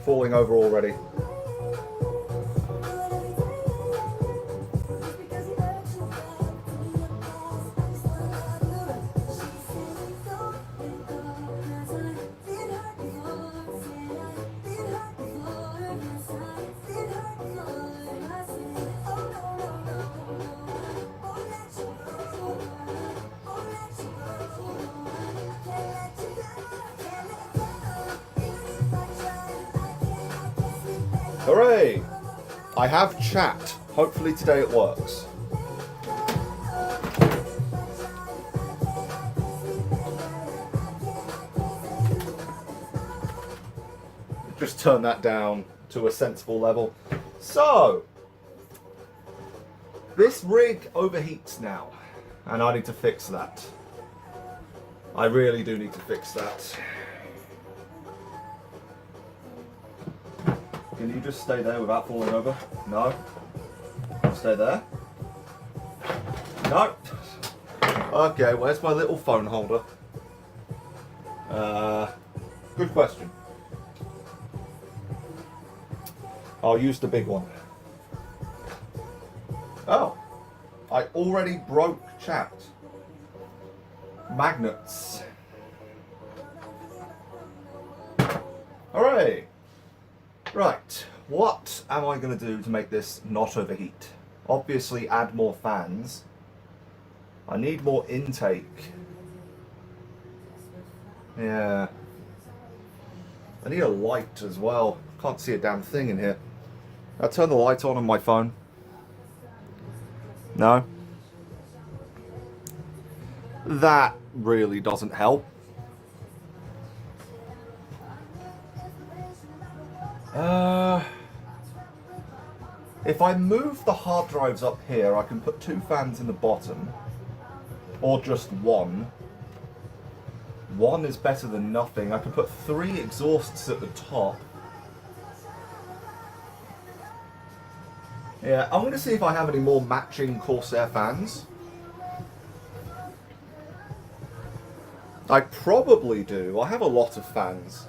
Falling over already. Hooray! I have chat. Hopefully today it works. Just turn that down to a sensible level. So, this rig overheats now, and I need to fix that. I really do need to fix that. Can you just stay there without falling over? No? Stay there? No? Okay, where's my little phone holder? Good question. I'll use the big one. Oh, I already broke chat. Magnets. Hooray! Right, what am I going to do to make this not overheat? Obviously add more fans. I need more intake. Yeah. I need a light as well. Can't see a damn thing in here. I'll turn the light on my phone. No? That really doesn't help. If I move the hard drives up here, I can put 2 fans in the bottom. Or just 1. 1 is better than nothing. I can put 3 exhausts at the top. Yeah, I'm going to see if I have any more matching Corsair fans. I probably do. I have a lot of fans.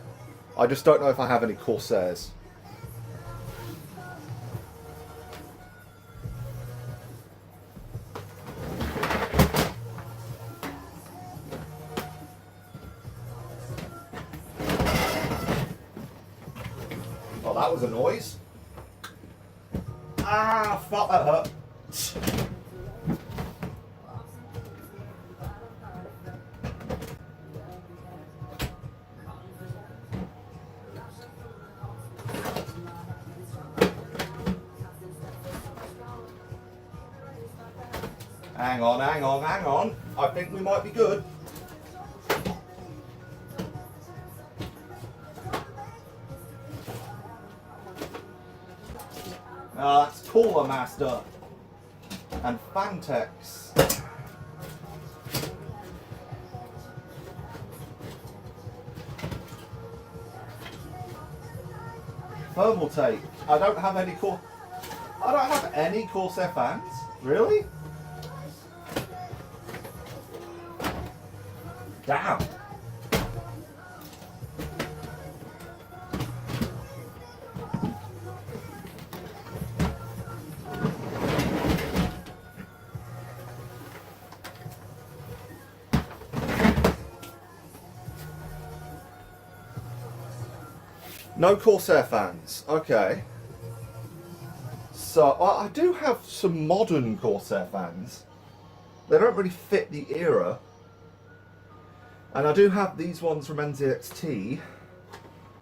I just don't know if I have any Corsairs. Oh, that was a noise. Ah, fuck, that hurt. Hang on, hang on, hang on. I think we might be good. That's Cooler Master and Fantex. Thermal tape. I don't have any Corsair fans. Really? Damn. No Corsair fans. Okay. So, I do have some modern Corsair fans. They don't really fit the era. And I do have these ones from NZXT.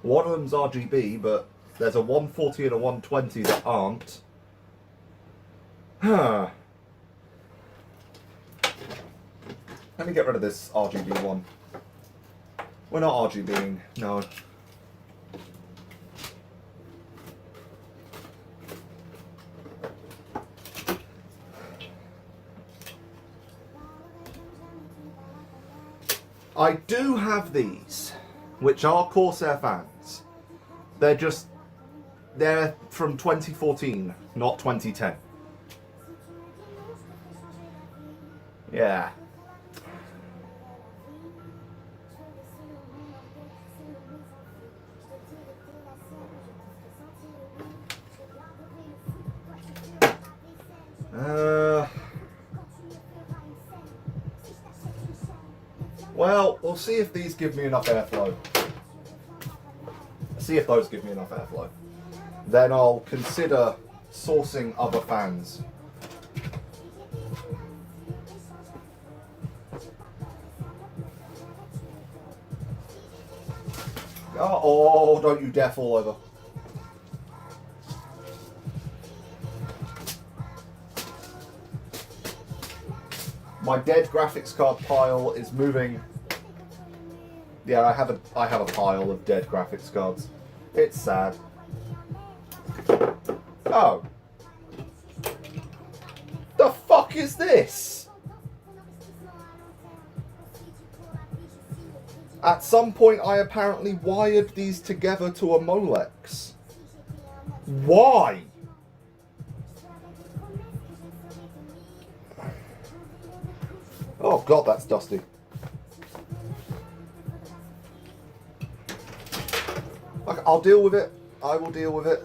One of them's RGB, but there's a 140 and a 120 that aren't. Let me get rid of this RGB one. We're not RGBing, no. I do have these, which are Corsair fans. They're from 2014, not 2010. Yeah. Well, we'll see if these give me enough airflow. See if those give me enough airflow. Then I'll consider sourcing other fans. Oh, don't you dare fall over. My dead graphics card pile is moving. Yeah, I have a pile of dead graphics cards. It's sad. Oh. The fuck is this? At some point I apparently wired these together to a Molex. Why? Oh god, that's dusty. Okay, I'll deal with it. I will deal with it.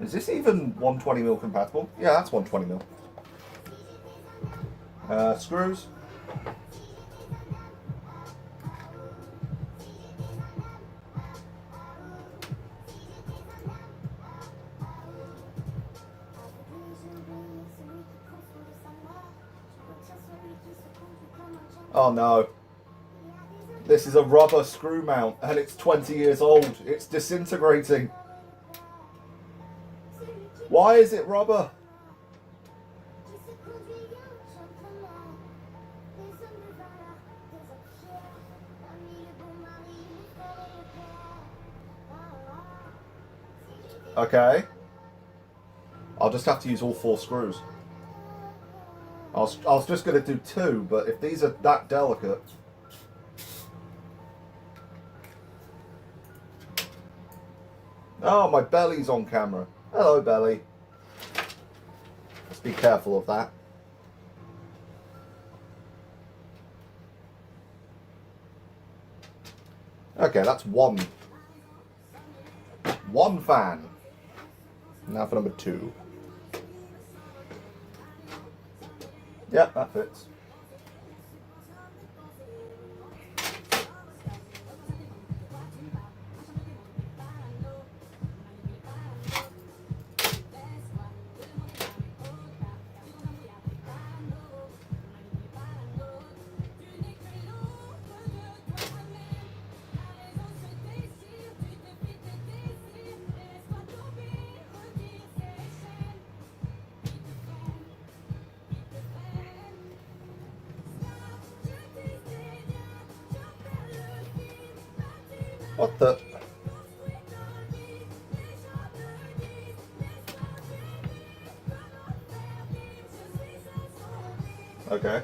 Is this even 120mm compatible? Yeah, that's 120mm. Screws. Oh no. This is a rubber screw mount and it's 20 years old. It's disintegrating. Why is it rubber? Okay. I'll just have to use all 4 screws. I was just going to do 2, but if these are that delicate... Oh, my belly's on camera. Hello, belly. Let's be careful of that. Okay, that's one. One fan. Now for number 2. Yep, that fits. What the? Okay.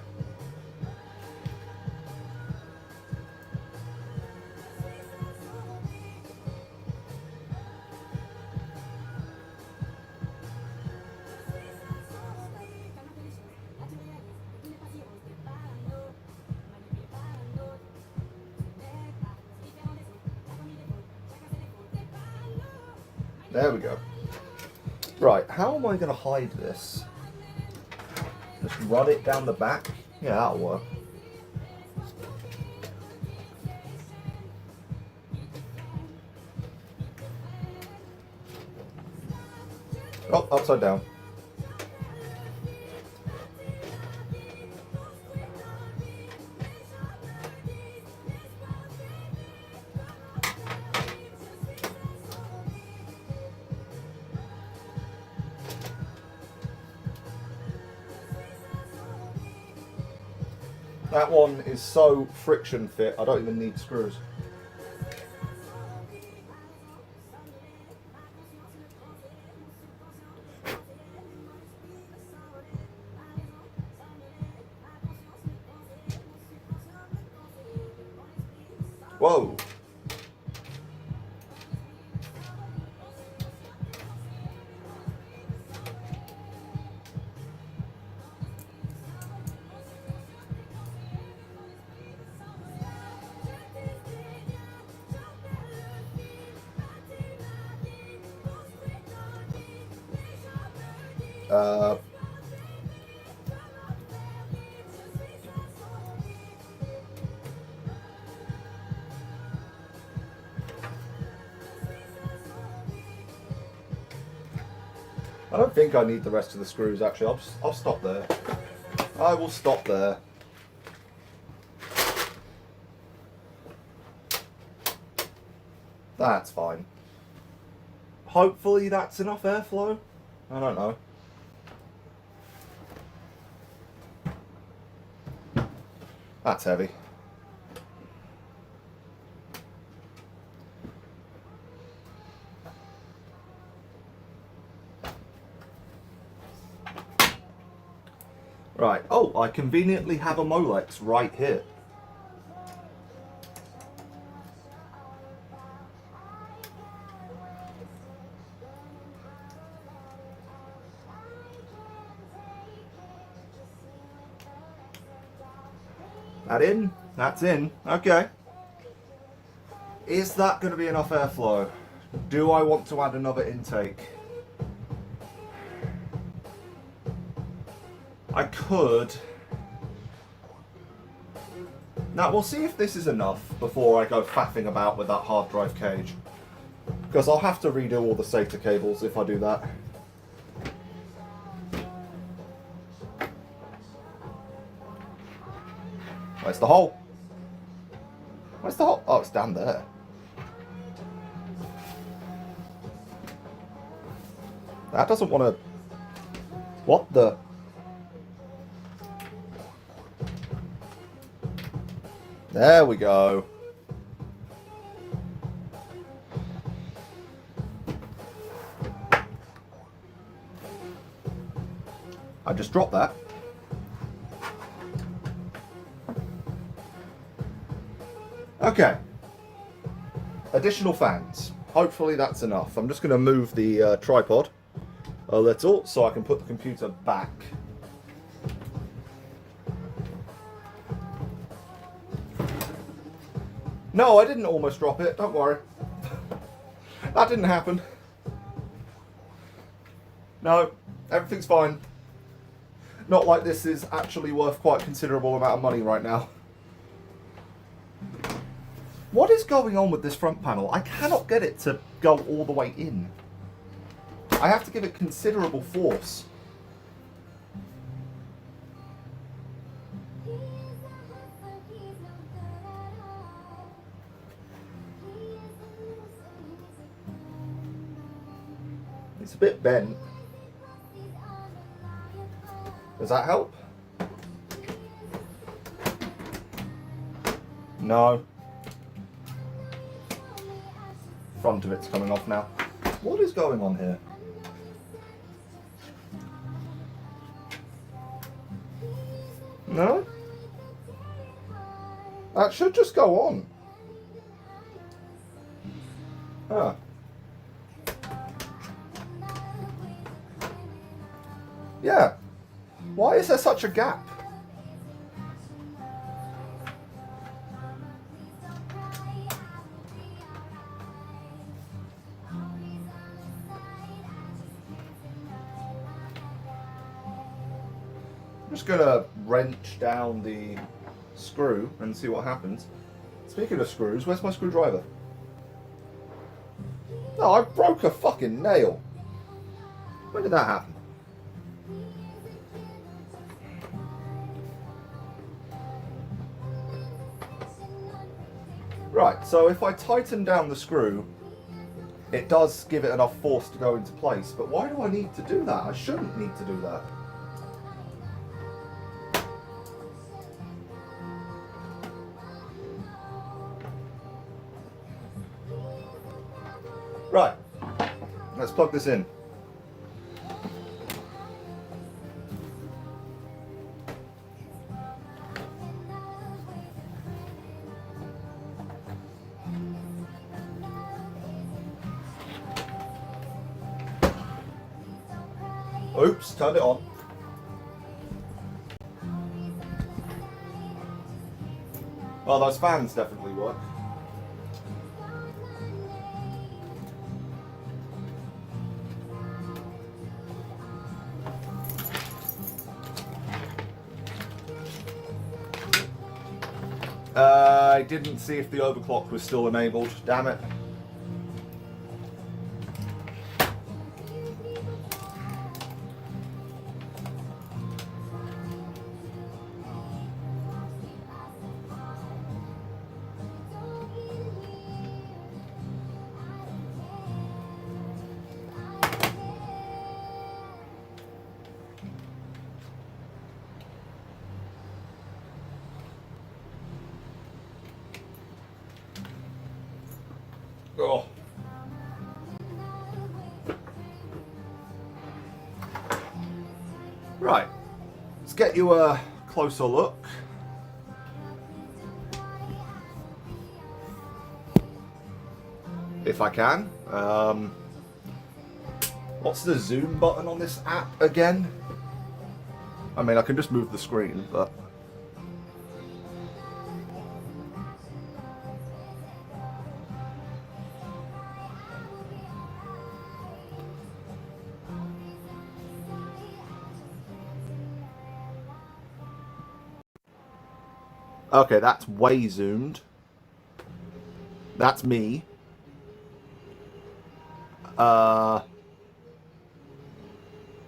There we go. Right, how am I going to hide this? Just run it down the back? Yeah, that'll work. Oh, upside down. That one is so friction fit, I don't even need screws. Whoa. I don't think I need the rest of the screws actually. I'll stop there. I will stop there. That's fine. Hopefully that's enough airflow. I don't know. That's heavy. Right, oh, I conveniently have a Molex right here. That in? That's in. Okay. Is that going to be enough airflow? Do I want to add another intake? I could. Now we'll see if this is enough before I go faffing about with that hard drive cage. Because I'll have to redo all the SATA cables if I do that. Where's the hole? Where's the hole? Oh, it's down there. That doesn't want to... What the... There we go. I just dropped that. Okay. Additional fans. Hopefully that's enough. I'm just going to move the tripod a little so I can put the computer back. No, I didn't almost drop it. Don't worry. That didn't happen. No, everything's fine. Not like this is actually worth quite a considerable amount of money right now. What is going on with this front panel? I cannot get it to go all the way in. I have to give it considerable force. It's a bit bent. Does that help? No. Front of it's coming off now. What is going on here? No? That should just go on. Huh. Yeah. Why is there such a gap? I'm just going to wrench down the screw and see what happens. Speaking of screws, where's my screwdriver? No, I broke a fucking nail. When did that happen? Right, so if I tighten down the screw, it does give it enough force to go into place. But why do I need to do that? I shouldn't need to do that. Right, let's plug this in. Oops, turned it on. Well, those fans definitely work. I didn't see if the overclock was still enabled, damn it. Oh. Right, let's get you a closer look. If I can. What's the zoom button on this app again? I mean, I can just move the screen, but... Okay, that's way zoomed. That's me.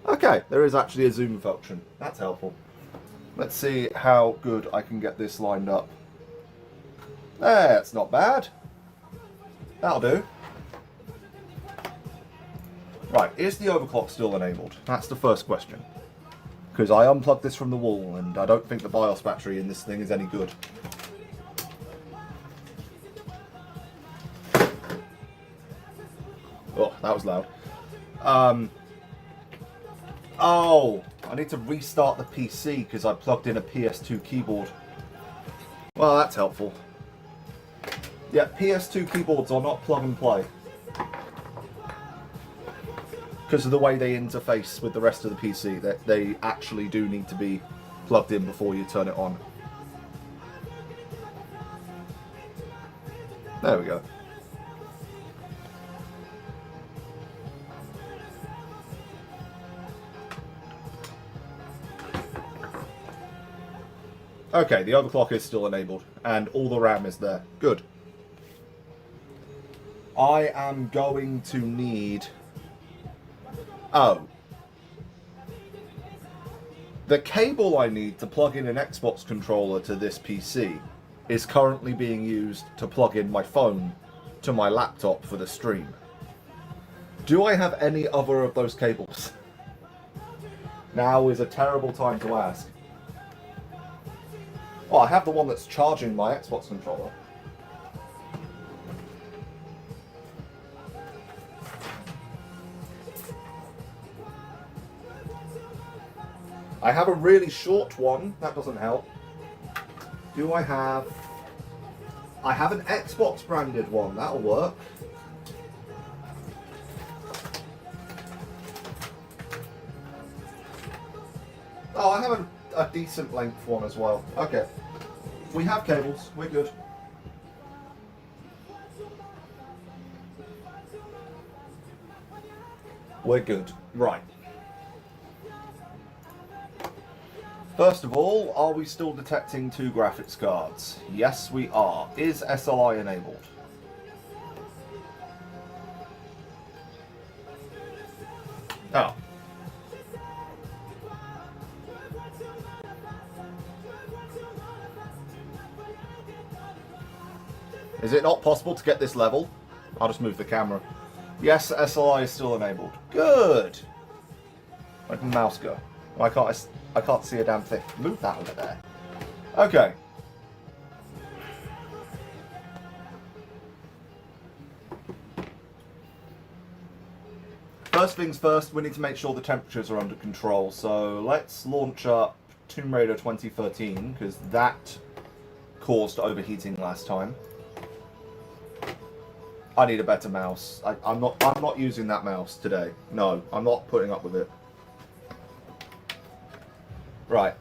Okay, there is actually a zoom function. That's helpful. Let's see how good I can get this lined up. That's not bad. That'll do. Right, is the overclock still enabled? That's the first question. Because I unplugged this from the wall and I don't think the BIOS battery in this thing is any good. Oh, that was loud. Oh, I need to restart the PC because I plugged in a PS2 keyboard. Well, that's helpful. Yeah, PS2 keyboards are not plug and play. Because of the way they interface with the rest of the PC, that they actually do need to be plugged in before you turn it on. There we go. Okay, the overclock is still enabled, and all the RAM is there. Good. I am going to need... Oh. The cable I need to plug in an Xbox controller to this PC is currently being used to plug in my phone to my laptop for the stream. Do I have any other of those cables? Now is a terrible time to ask. Oh, I have the one that's charging my Xbox controller. I have a really short one. That doesn't help. Do I have... I have an Xbox branded one. That'll work. Oh, I have a decent length one as well. Okay. We have cables. We're good. We're good. Right. First of all, are we still detecting 2 graphics cards? Yes, we are. Is SLI enabled? Oh. Is it not possible to get this level? I'll just move the camera. Yes, SLI is still enabled. Good! Where did the mouse go? Why can't I can't see a damn thing. Move that over there. Okay. First things first, we need to make sure the temperatures are under control. So let's launch up Tomb Raider 2013, because that caused overheating last time. I need a better mouse. I'm not using that mouse today. No, I'm not putting up with it. Right.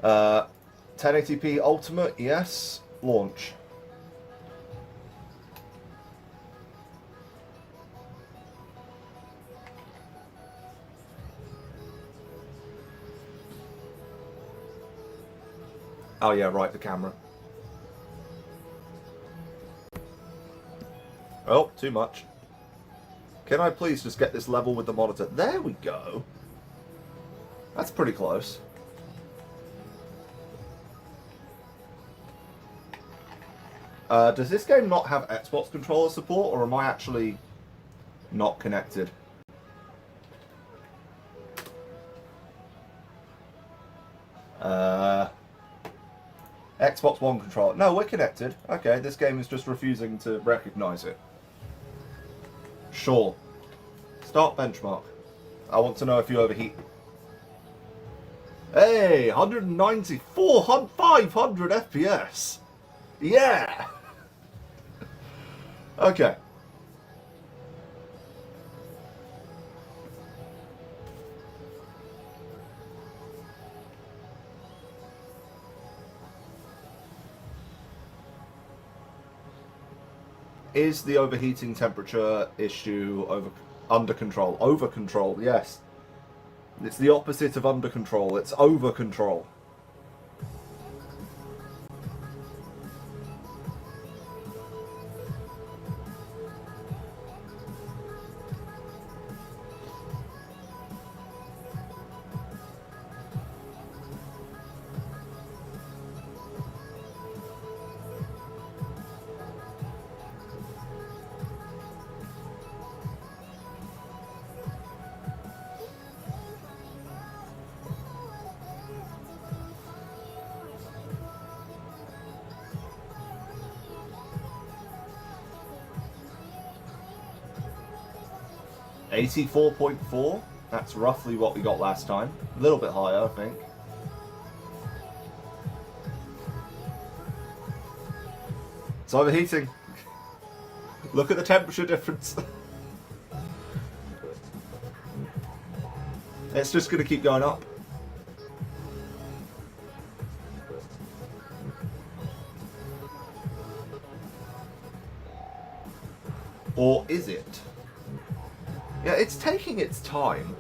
1080p Ultimate, yes. Launch. Oh yeah, right, the camera. Oh, too much. Can I please just get this level with the monitor? There we go. That's pretty close. Does this game not have Xbox controller support, or am I actually not connected? Xbox One controller. No, we're connected. Okay, this game is just refusing to recognize it. Sure. Start benchmark. I want to know if you overheat. Hey, 190, 400, 500 FPS. Yeah. Okay. Is the overheating temperature issue under control? Over control, yes. It's the opposite of under control. It's over control. $84.4. That's roughly what we got last time. A little bit higher, I think. It's overheating. Look at the temperature difference. It's just going to keep going up. Or is it? Yeah, it's taking its time.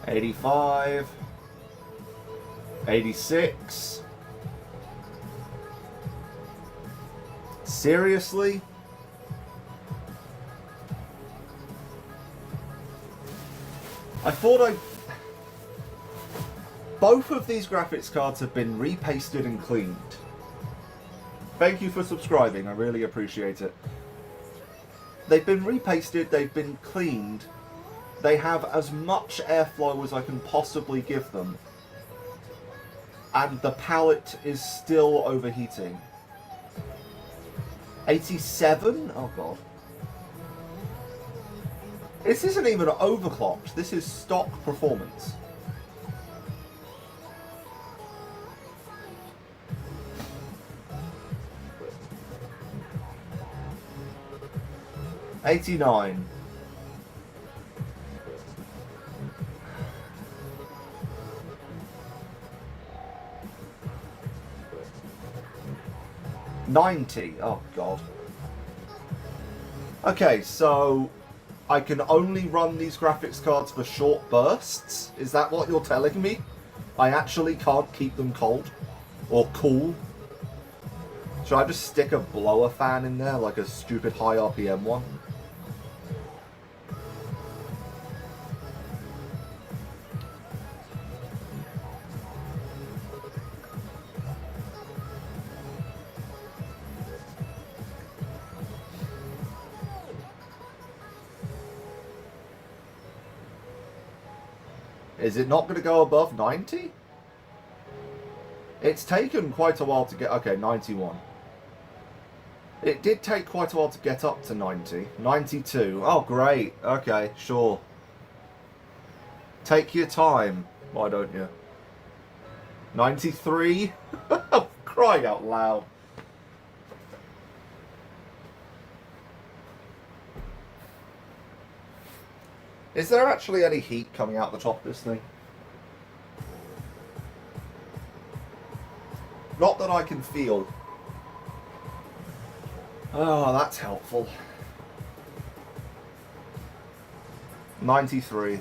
$85, $86. Seriously? I thought both of these graphics cards have been repasted and cleaned. Thank you for subscribing, I really appreciate it. They've been repasted, they've been cleaned. They have as much airflow as I can possibly give them. And the palette is still overheating. 87? Oh god. This isn't even overclocked, this is stock performance. $89. $90. Oh god. Okay, so I can only run these graphics cards for short bursts? Is that what you're telling me? I actually can't keep them cold? Or cool? Should I just stick a blower fan in there, like a stupid high RPM one? Is it not going to go above 90? It's taken quite a while to get... Okay, 91. It did take quite a while to get up to 90. 92. Oh, great. Okay, sure. Take your time. Why don't you? 93? Oh, crap. crying out loud. Is there actually any heat coming out the top of this thing? Not that I can feel. Oh, that's helpful. 93.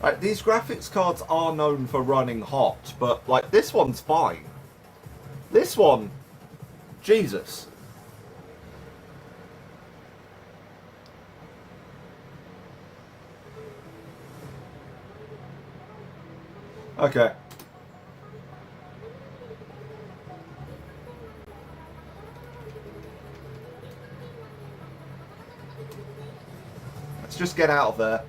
Right, these graphics cards are known for running hot, but like this one's fine. This one, Jesus. Okay. Let's just get out of there.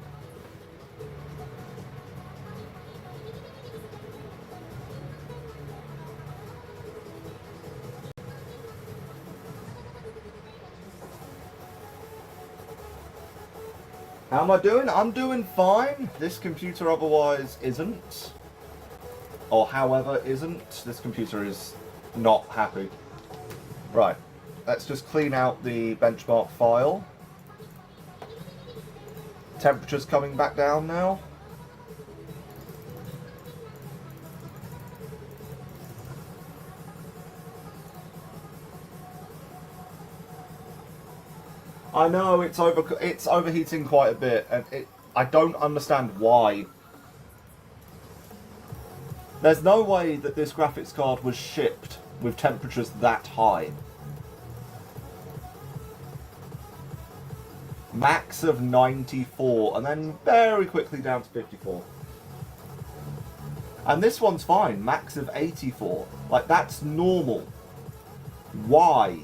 How am I doing? I'm doing fine. This computer otherwise isn't. Or however isn't. This computer is not happy. Right. Let's just clean out the benchmark file. Temperature's coming back down now. I know it's overheating quite a bit, and I don't understand why. There's no way that this graphics card was shipped with temperatures that high. Max of 94, and then very quickly down to 54. And this one's fine, max of 84. Like, that's normal. Why?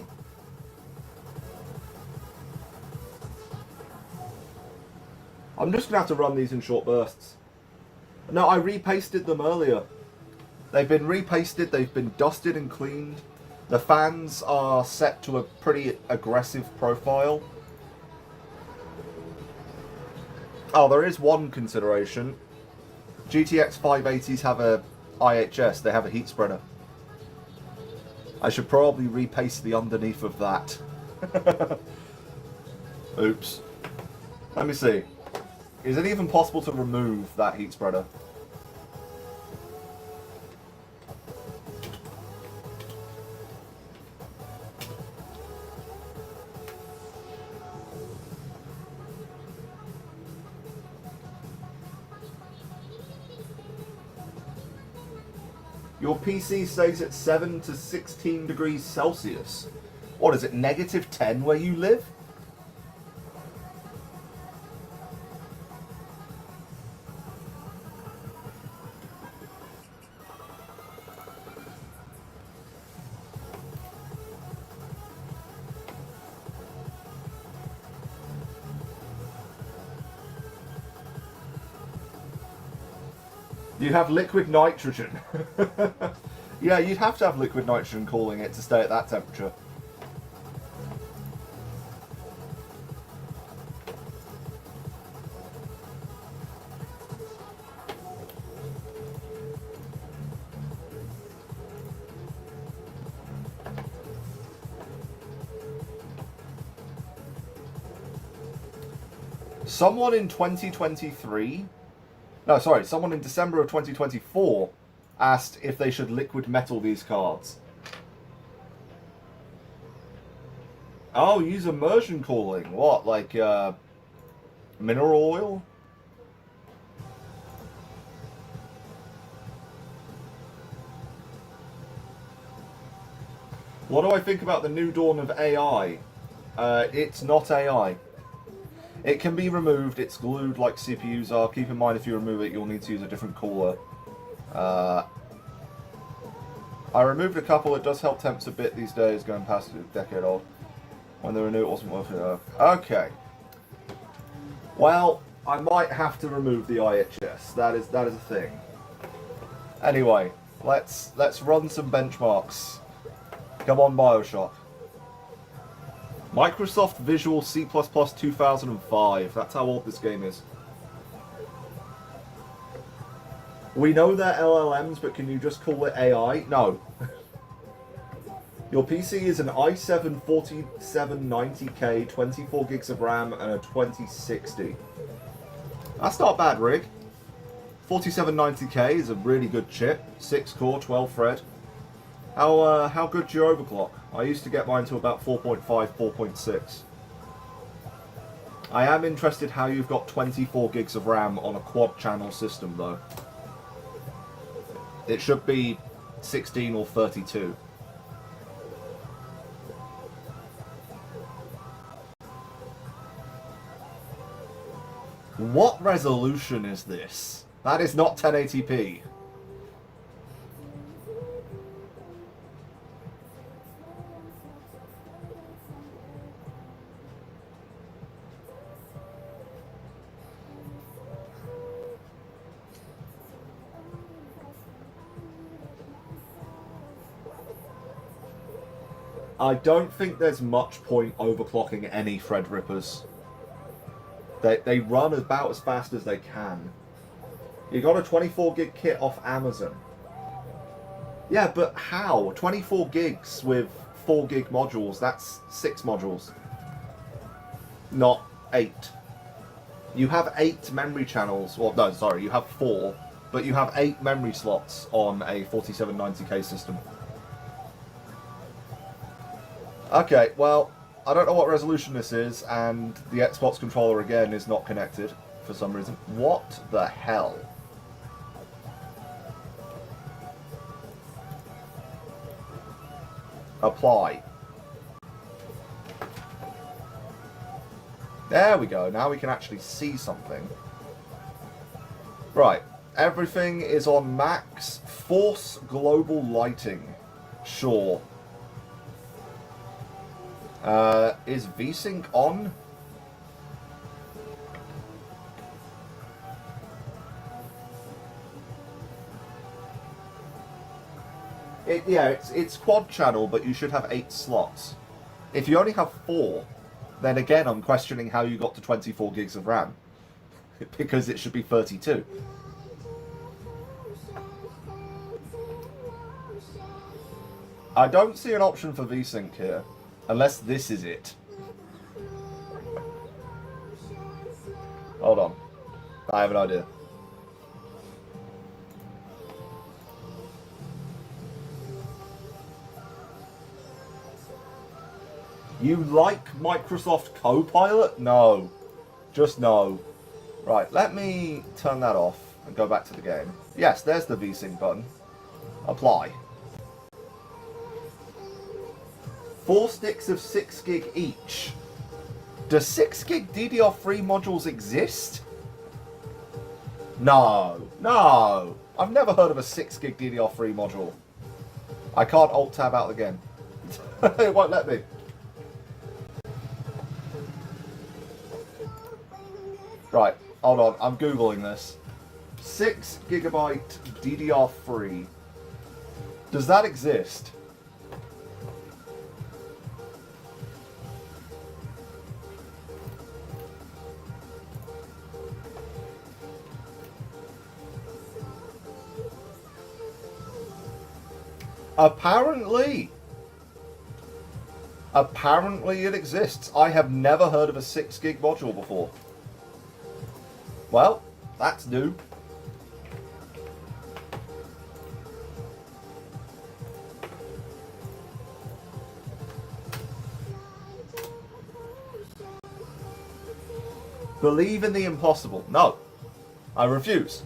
I'm just going to have to run these in short bursts. No, I repasted them earlier. They've been repasted, they've been dusted and cleaned. The fans are set to a pretty aggressive profile. Oh, there is one consideration. GTX 580s have a IHS, they have a heat spreader. I should probably repaste the underneath of that. Oops. Let me see. Is it even possible to remove that heat spreader? Your PC stays at 7 to 16 degrees Celsius. What is it, negative 10 where you live? You have liquid nitrogen. Yeah, you'd have to have liquid nitrogen cooling it to stay at that temperature. Someone in 2023... No, sorry, someone in December of 2024 asked if they should liquid metal these cards. Oh, use immersion cooling. What, like, mineral oil? What do I think about the new dawn of AI? It's not AI. It can be removed, it's glued like CPUs are. Keep in mind if you remove it, you'll need to use a different cooler. I removed a couple, it does help temps a bit these days, going past a decade old. When they renew it wasn't worth it. Okay. Well, I might have to remove the IHS. That is a thing. Anyway, let's run some benchmarks. Come on, Bioshock. Microsoft Visual C++ 2005. That's how old this game is. We know they're LLMs, but can you just call it AI? No. Your PC is an i7 4790K, 24 gigs of RAM, and a 2060. That's not a bad rig. 4790K is a really good chip. 6 core, 12 thread. How good's your overclock? I used to get mine to about 4.5, 4.6. I am interested how you've got 24 gigs of RAM on a quad channel system though. It should be 16 or 32. What resolution is this? That is not 1080p. I don't think there's much point overclocking any Threadrippers. They run about as fast as they can. You got a 24 gig kit off Amazon. Yeah, but how? 24 gigs with 4 gig modules, that's 6 modules. Not 8. You have 8 memory channels, well no, sorry, you have 4, but you have 8 memory slots on a 4790K system. Okay, well, I don't know what resolution this is, and the Xbox controller again is not connected for some reason. What the hell? Apply. There we go, now we can actually see something. Right, everything is on max. Force global lighting. Sure. Is VSync on? Yeah, it's quad channel, but you should have 8 slots. If you only have 4, then again I'm questioning how you got to 24 gigs of RAM. Because it should be 32. I don't see an option for VSync here. Unless this is it. Hold on. I have an idea. You like Microsoft Copilot? No. Just no. Right, let me turn that off and go back to the game. Yes, there's the VSync button. Apply. 4 sticks of 6 gig each. Does 6 gig DDR3 modules exist? No. No. I've never heard of a 6 gig DDR3 module. I can't alt-tab out the game. It won't let me. Right, hold on. I'm Googling this. 6 gigabyte DDR3. Does that exist? Apparently it exists. I have never heard of a 6 gig module before. Well, that's new. Believe in the impossible. No, I refuse.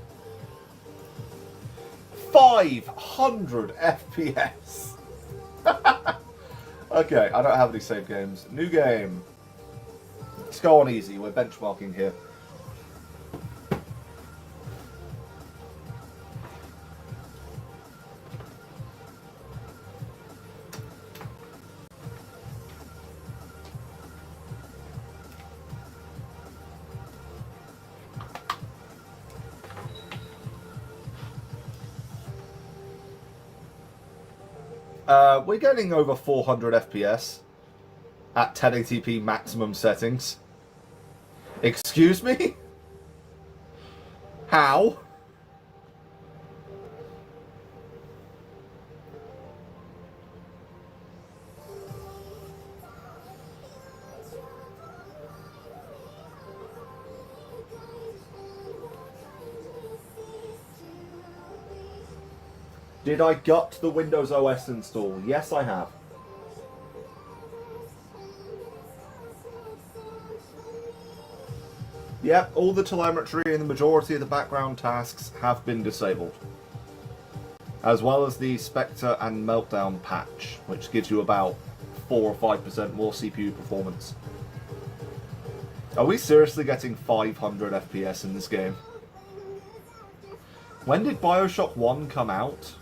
500 FPS. Okay, I don't have any save games. New game. Let's go on easy. We're benchmarking here. We're getting over 400 FPS at 1080p maximum settings. Excuse me? How? Did I gut the Windows OS install? Yes, I have. Yep, all the telemetry and the majority of the background tasks have been disabled. As well as the Spectre and Meltdown patch, which gives you about 4 or 5% more CPU performance. Are we seriously getting 500 FPS in this game? When did Bioshock 1 come out?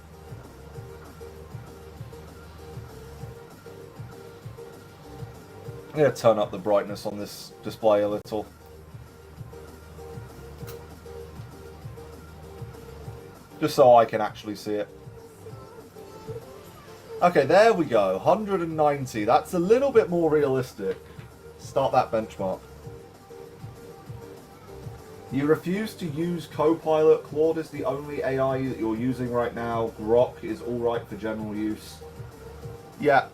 I'm going to turn up the brightness on this display a little. Just so I can actually see it. Okay, there we go. 190. That's a little bit more realistic. Start that benchmark. You refuse to use Copilot. Claude is the only AI that you're using right now. Grok is alright for general use. Yeah,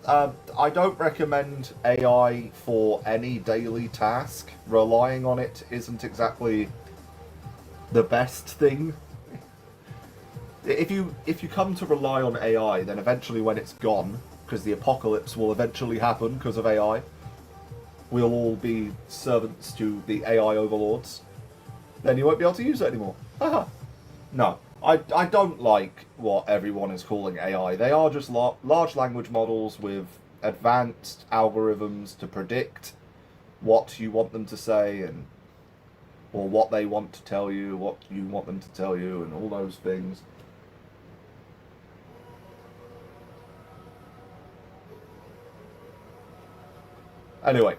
I don't recommend AI for any daily task. Relying on it isn't exactly the best thing. If you come to rely on AI, then eventually when it's gone, because the apocalypse will eventually happen because of AI, we'll all be servants to the AI overlords, then you won't be able to use it anymore. Haha. No, I don't like what everyone is calling AI. They are just large language models with advanced algorithms to predict what you want them to say, and or what they want to tell you, what you want them to tell you, and all those things. Anyway,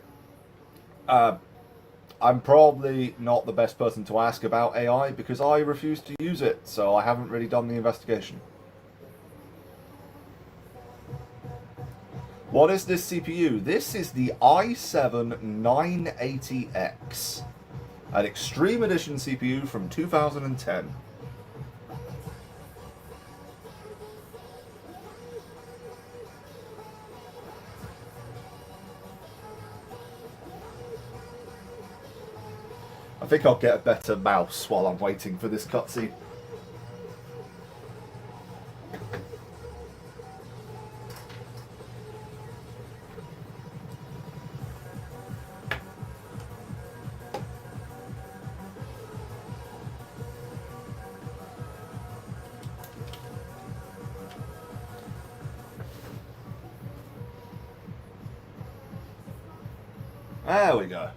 I'm probably not the best person to ask about AI because I refuse to use it, so I haven't really done the investigation. What is this CPU? This is the i7-980X, an Extreme Edition CPU from 2010. I think I'll get a better mouse while I'm waiting for this cutscene. There we go.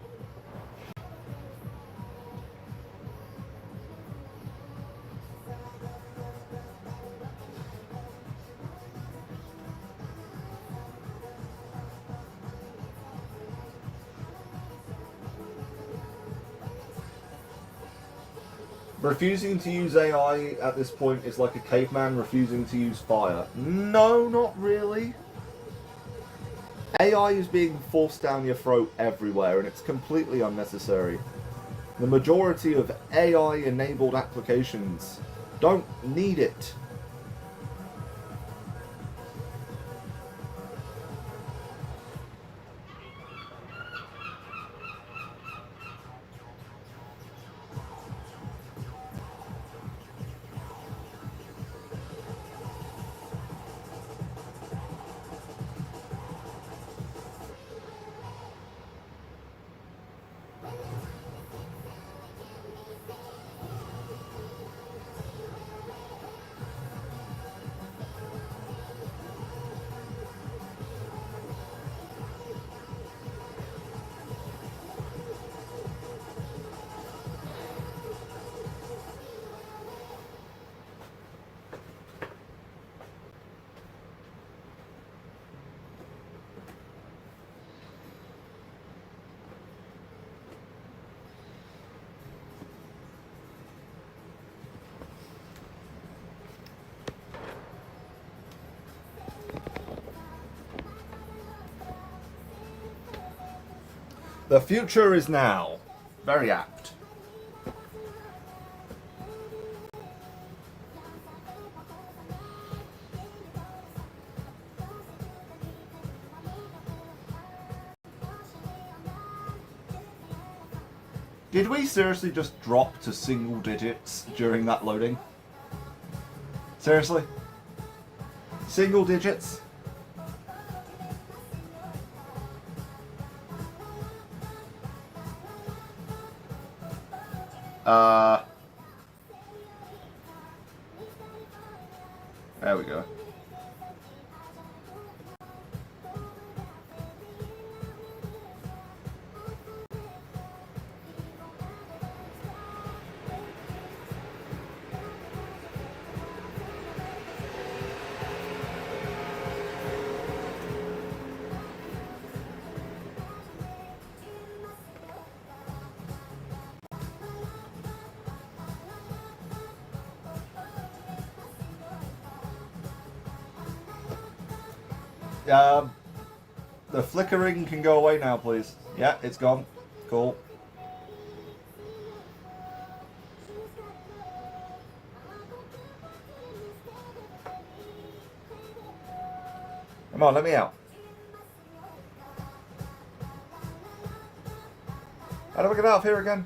Refusing to use AI at this point is like a caveman refusing to use fire. No, not really. AI is being forced down your throat everywhere, and it's completely unnecessary. The majority of AI-enabled applications don't need it. The future is now. Very apt. Did we seriously just drop to single digits during that loading? Seriously? Single digits. There we go. The flickering can go away now, please. Yeah, it's gone. Cool. Come on, let me out. How do I get out of here again?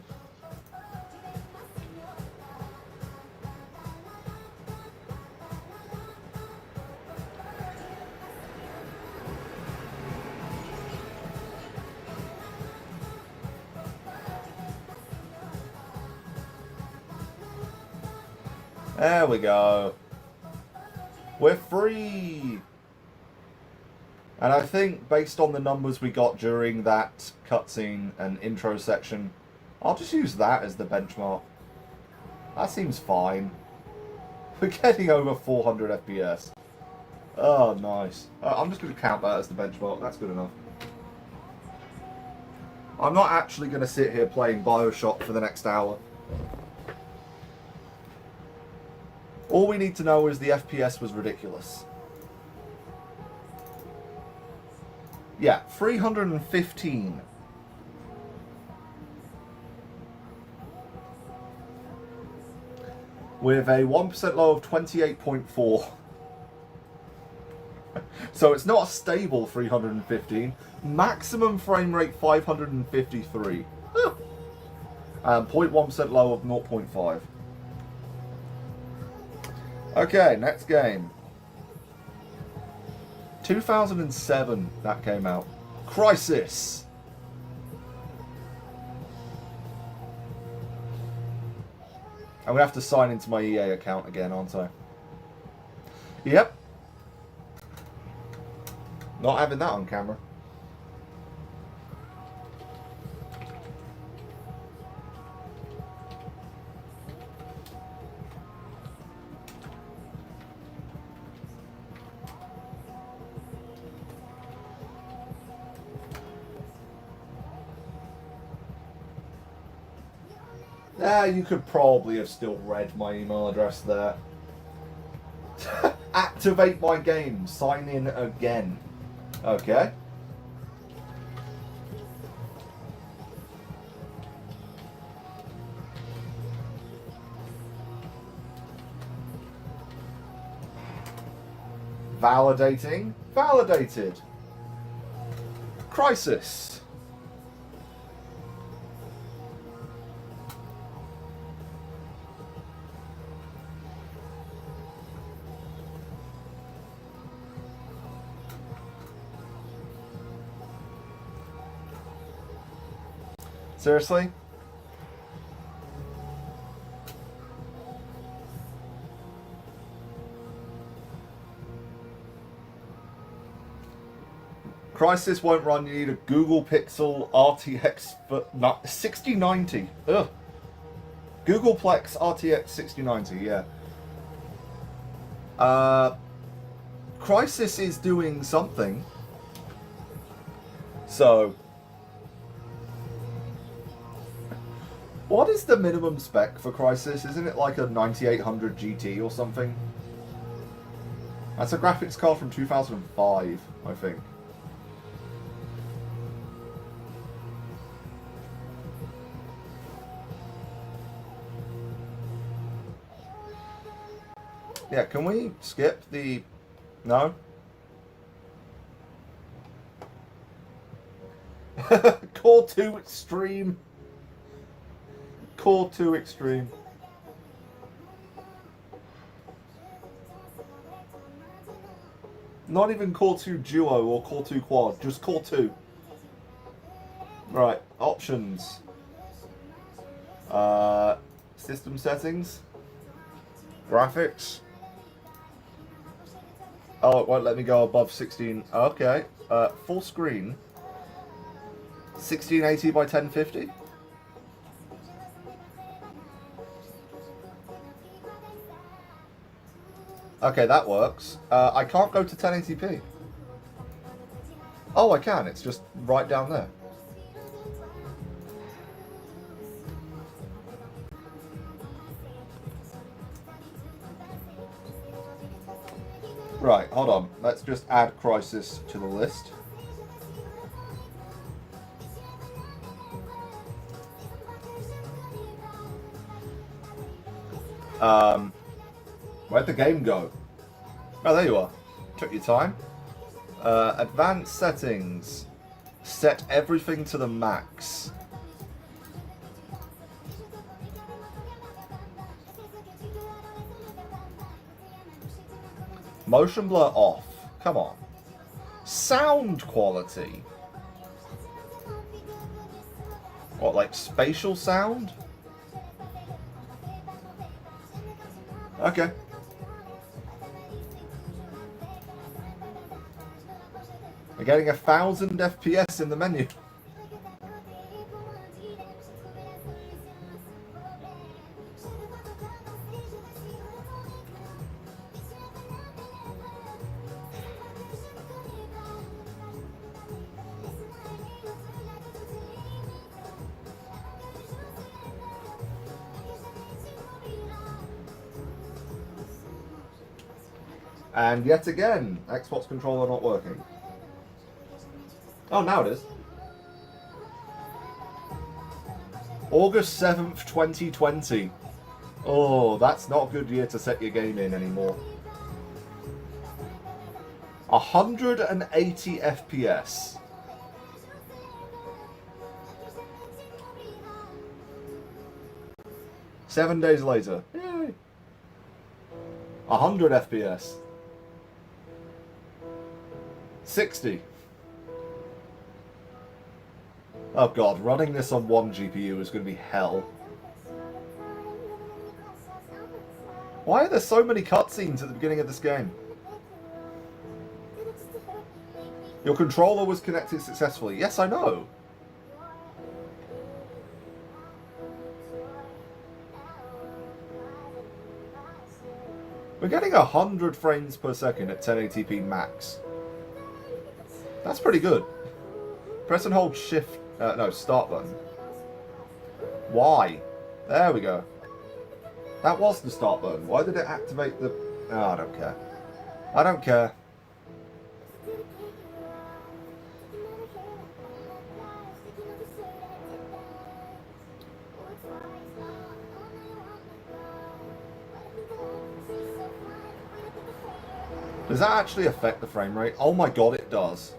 There we go. We're free! And I think based on the numbers we got during that cutscene and intro section, I'll just use that as the benchmark. That seems fine. We're getting over 400 FPS. Oh, nice. I'm just going to count that as the benchmark. That's good enough. I'm not actually going to sit here playing Bioshock for the next hour. All we need to know is the FPS was ridiculous. Yeah, 315. With a 1% low of 28.4. So it's not a stable 315. Maximum frame rate 553. And 0.1% low of 0.5. Okay, next game. 2007 that came out. Crisis. I'm gonna have to sign into my EA account again, aren't I? Yep. Not having that on camera. You could probably have still read my email address there. Activate my game. Sign in again. Okay. Validating. Validated. Crisis. Seriously? Crisis won't run. You need a Google Pixel RTX 6090. Ugh. Googleplex RTX 6090, yeah. Crisis is doing something. So... what is the minimum spec for Crisis? Isn't it like a 9800 GT or something? That's a graphics card from 2005, I think. Yeah, can we skip the... no? Core 2 Extreme. Core 2 Extreme. Not even Core 2 Duo or Core 2 Quad, just Core 2. Right, options. System settings. Graphics. Oh, it won't let me go above 16. Okay. Full screen. 1680 by 1050. Okay, that works. I can't go to 1080p. Oh, I can. It's just right down there. Right, hold on. Let's just add Crisis to the list. Where'd the game go? Oh, there you are. Took your time. Advanced settings. Set everything to the max. Motion blur off. Come on. Sound quality. What, like spatial sound? Okay. We're getting 1000 FPS in the menu. And yet again, Xbox controller not working. Oh, now it is. August 7th, 2020. Oh, that's not a good year to set your game in anymore. 180 FPS. Seven days later. Yay. 100 FPS. 60. Oh god, running this on one GPU is going to be hell. Why are there so many cutscenes at the beginning of this game? Your controller was connected successfully. Yes, I know. We're getting 100 frames per second at 1080p max. That's pretty good. Press and hold shift, no, start button. Why? There we go. That was the start button. Why did it activate the... Oh, I don't care. I don't care. Does that actually affect the frame rate? Oh my god, it does.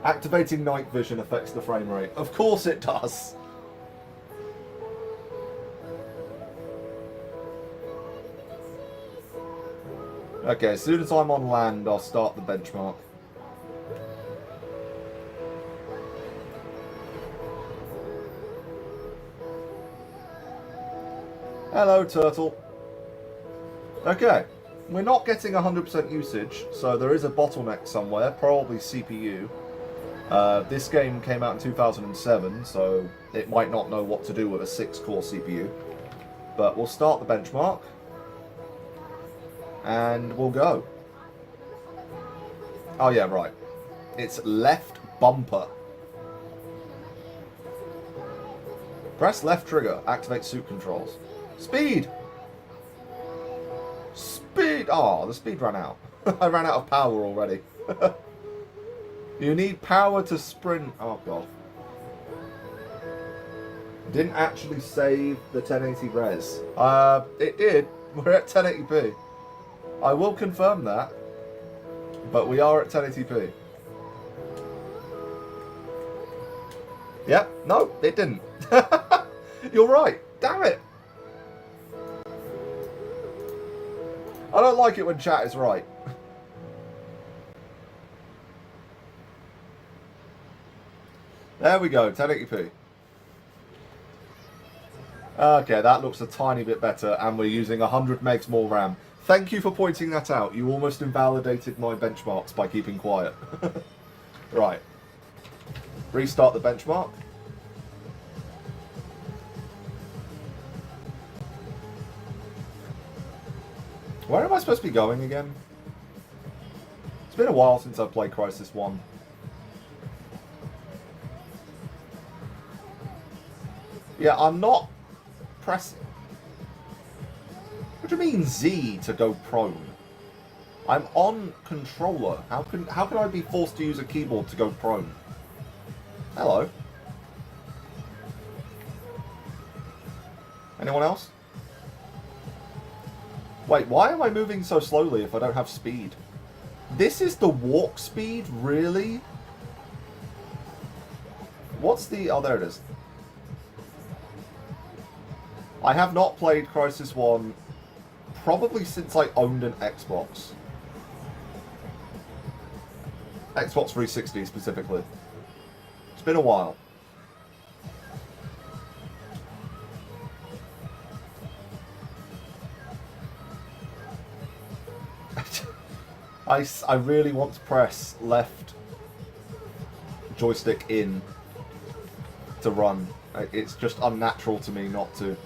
Activating night vision affects the frame rate. Of course it does. Okay, as soon as I'm on land, I'll start the benchmark. Hello, turtle. Okay, we're not getting 100% usage, so there is a bottleneck somewhere, probably CPU. This game came out in 2007, so it might not know what to do with a 6-core CPU. But we'll start the benchmark. And we'll go. Oh yeah, right. It's left bumper. Press left trigger. Activate suit controls. Speed! Speed! Oh, the speed ran out. I ran out of power already. You need power to sprint. Oh god. Didn't actually save the 1080 res. It did. We're at 1080p. I will confirm that. But we are at 1080p. Yep. No, it didn't. You're right. Damn it. I don't like it when chat is right. There we go, 1080p. Okay, that looks a tiny bit better, and we're using 100 megs more RAM. Thank you for pointing that out. You almost invalidated my benchmarks by keeping quiet. Right. Restart the benchmark. Where am I supposed to be going again? It's been a while since I've played Crysis 1. Yeah, I'm not pressing. What do you mean Z to go prone? I'm on controller. How can I be forced to use a keyboard to go prone? Hello. Anyone else? Wait, why am I moving so slowly if I don't have speed? This is the walk speed, really? What's the... Oh, there it is. I have not played Crysis 1 probably since I owned an Xbox. Xbox 360 specifically. It's been a while. I really want to press left joystick in to run. It's just unnatural to me not to.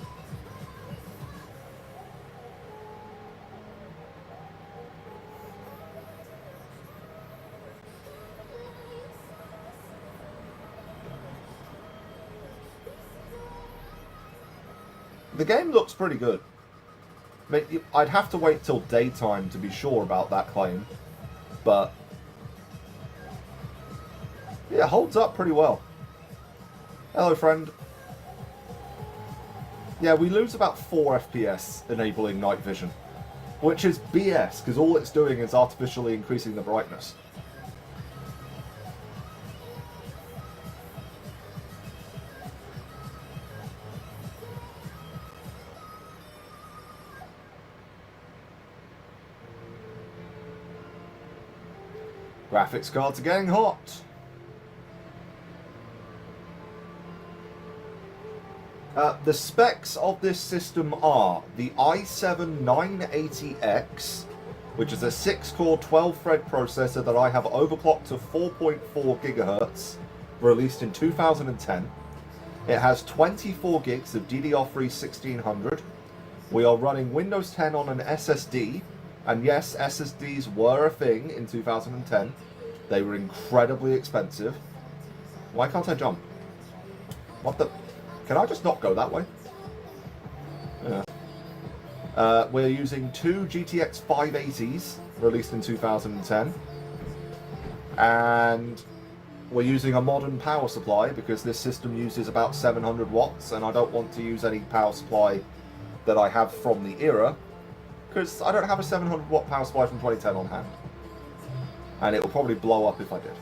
The game looks pretty good. I mean, I'd have to wait till daytime to be sure about that claim, but yeah, it holds up pretty well. Hello, friend. Yeah, we lose about 4 FPS enabling night vision, which is BS, because all it's doing is artificially increasing the brightness. Graphics cards are getting hot. The specs of this system are the i7-980X, which is a 6-core 12-thread processor that I have overclocked to 4.4 GHz, released in 2010. It has 24 gigs of DDR3 1600. We are running Windows 10 on an SSD, and yes, SSDs were a thing in 2010. They were incredibly expensive. Why can't I jump? What the... Can I just not go that way? Yeah. We're using 2 GTX 580s, released in 2010. And we're using a modern power supply, because this system uses about 700 watts, and I don't want to use any power supply that I have from the era, because I don't have a 700 watt power supply from 2010 on hand. And it will probably blow up if I did.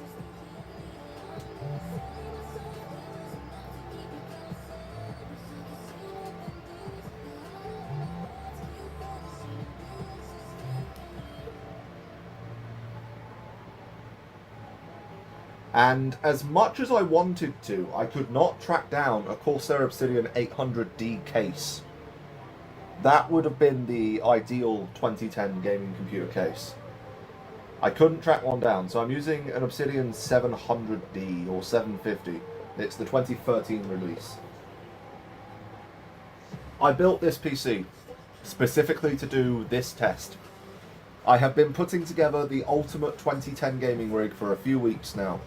And as much as I wanted to, I could not track down a Corsair Obsidian 800D case. That would have been the ideal 2010 gaming computer case. I couldn't track one down, so I'm using an Obsidian 700D or 750. It's the 2013 release. I built this PC specifically to do this test. I have been putting together the ultimate 2010 gaming rig for a few weeks now,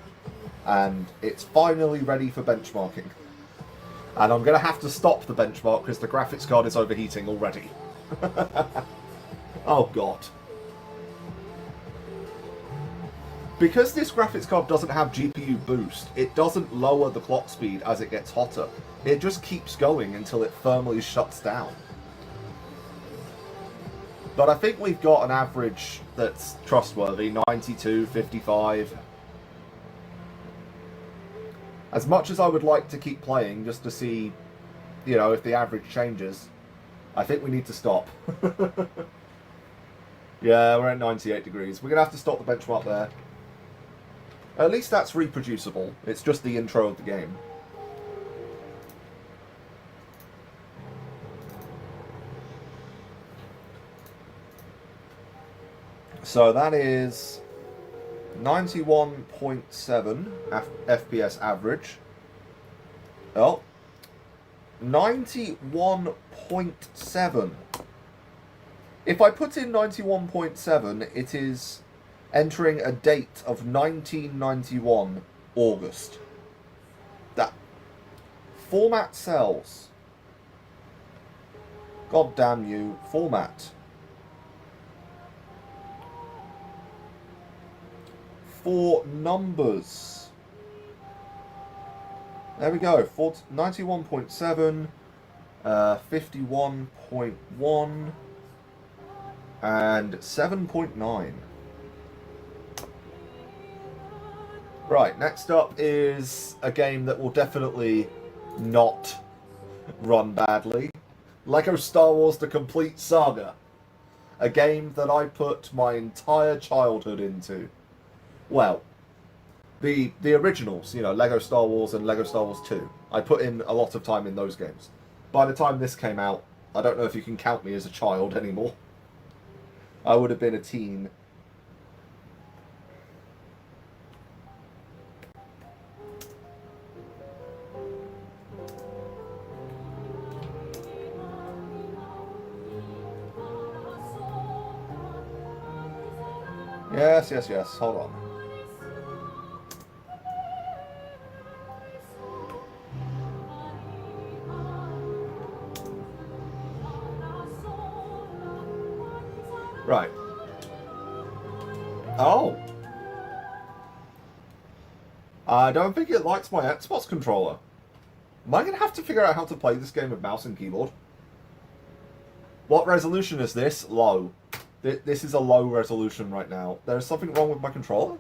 and it's finally ready for benchmarking. And I'm going to have to stop the benchmark because the graphics card is overheating already. Oh god. Because this graphics card doesn't have GPU boost, it doesn't lower the clock speed as it gets hotter. It just keeps going until it firmly shuts down. But I think we've got an average that's trustworthy, 92, 55. As much as I would like to keep playing just to see, you know, if the average changes, I think we need to stop. Yeah, we're at 98 degrees. We're going to have to stop the benchmark there. At least that's reproducible. It's just the intro of the game. So that is 91.7 FPS average. Oh, 91.7. If I put in 91.7, it is entering a date of 1991 August. That format cells. God damn you, format. For numbers. There we go. 91.7, 51.1, and 7.9. Right, next up is a game that will definitely not run badly. Lego Star Wars The Complete Saga. A game that I put my entire childhood into. Well, the originals, you know, Lego Star Wars and Lego Star Wars 2. I put in a lot of time in those games. By the time this came out, I don't know if you can count me as a child anymore. I would have been a teen. Yes, yes, yes. Hold on. Right. Oh. I don't think it likes my Xbox controller. Am I going to have to figure out how to play this game with mouse and keyboard? What resolution is this? Low. This is a low resolution right now. There's something wrong with my controller?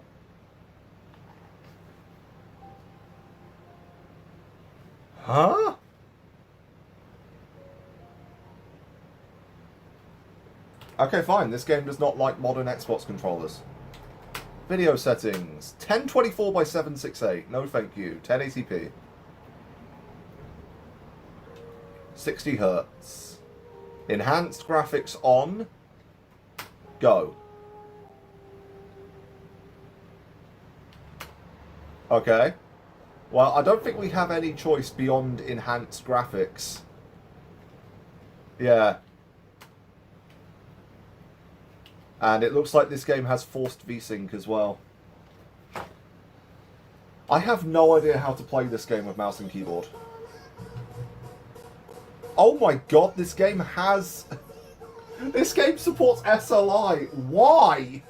Huh? Okay, fine. This game does not like modern Xbox controllers. Video settings. 1024 by 768. No thank you. 1080p. 60 Hz. Enhanced graphics on. Go. Okay. Well, I don't think we have any choice beyond enhanced graphics. Yeah. And it looks like this game has forced VSync as well. I have no idea how to play this game with mouse and keyboard. Oh my god, this game has... This game supports SLI. Why?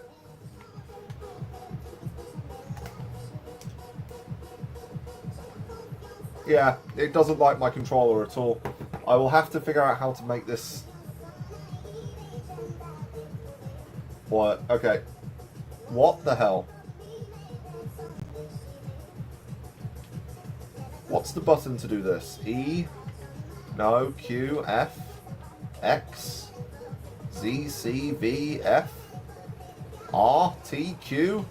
Yeah, it doesn't like my controller at all. I will have to figure out how to make this... What? Okay. What the hell? What's the button to do this? E? No. Q, F, X, Z, C, V, F, R, T, Q.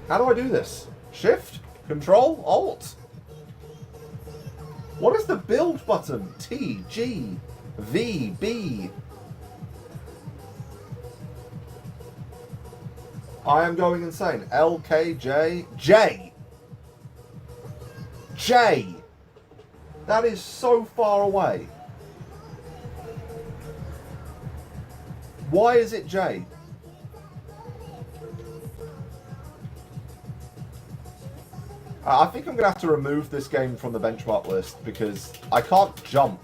How do I do this? Shift? Control? Alt? What is the build button? T, G, V, B. I am going insane. L, K, J, J. J. That is so far away. Why is it J? I think I'm going to have to remove this game from the benchmark list because I can't jump.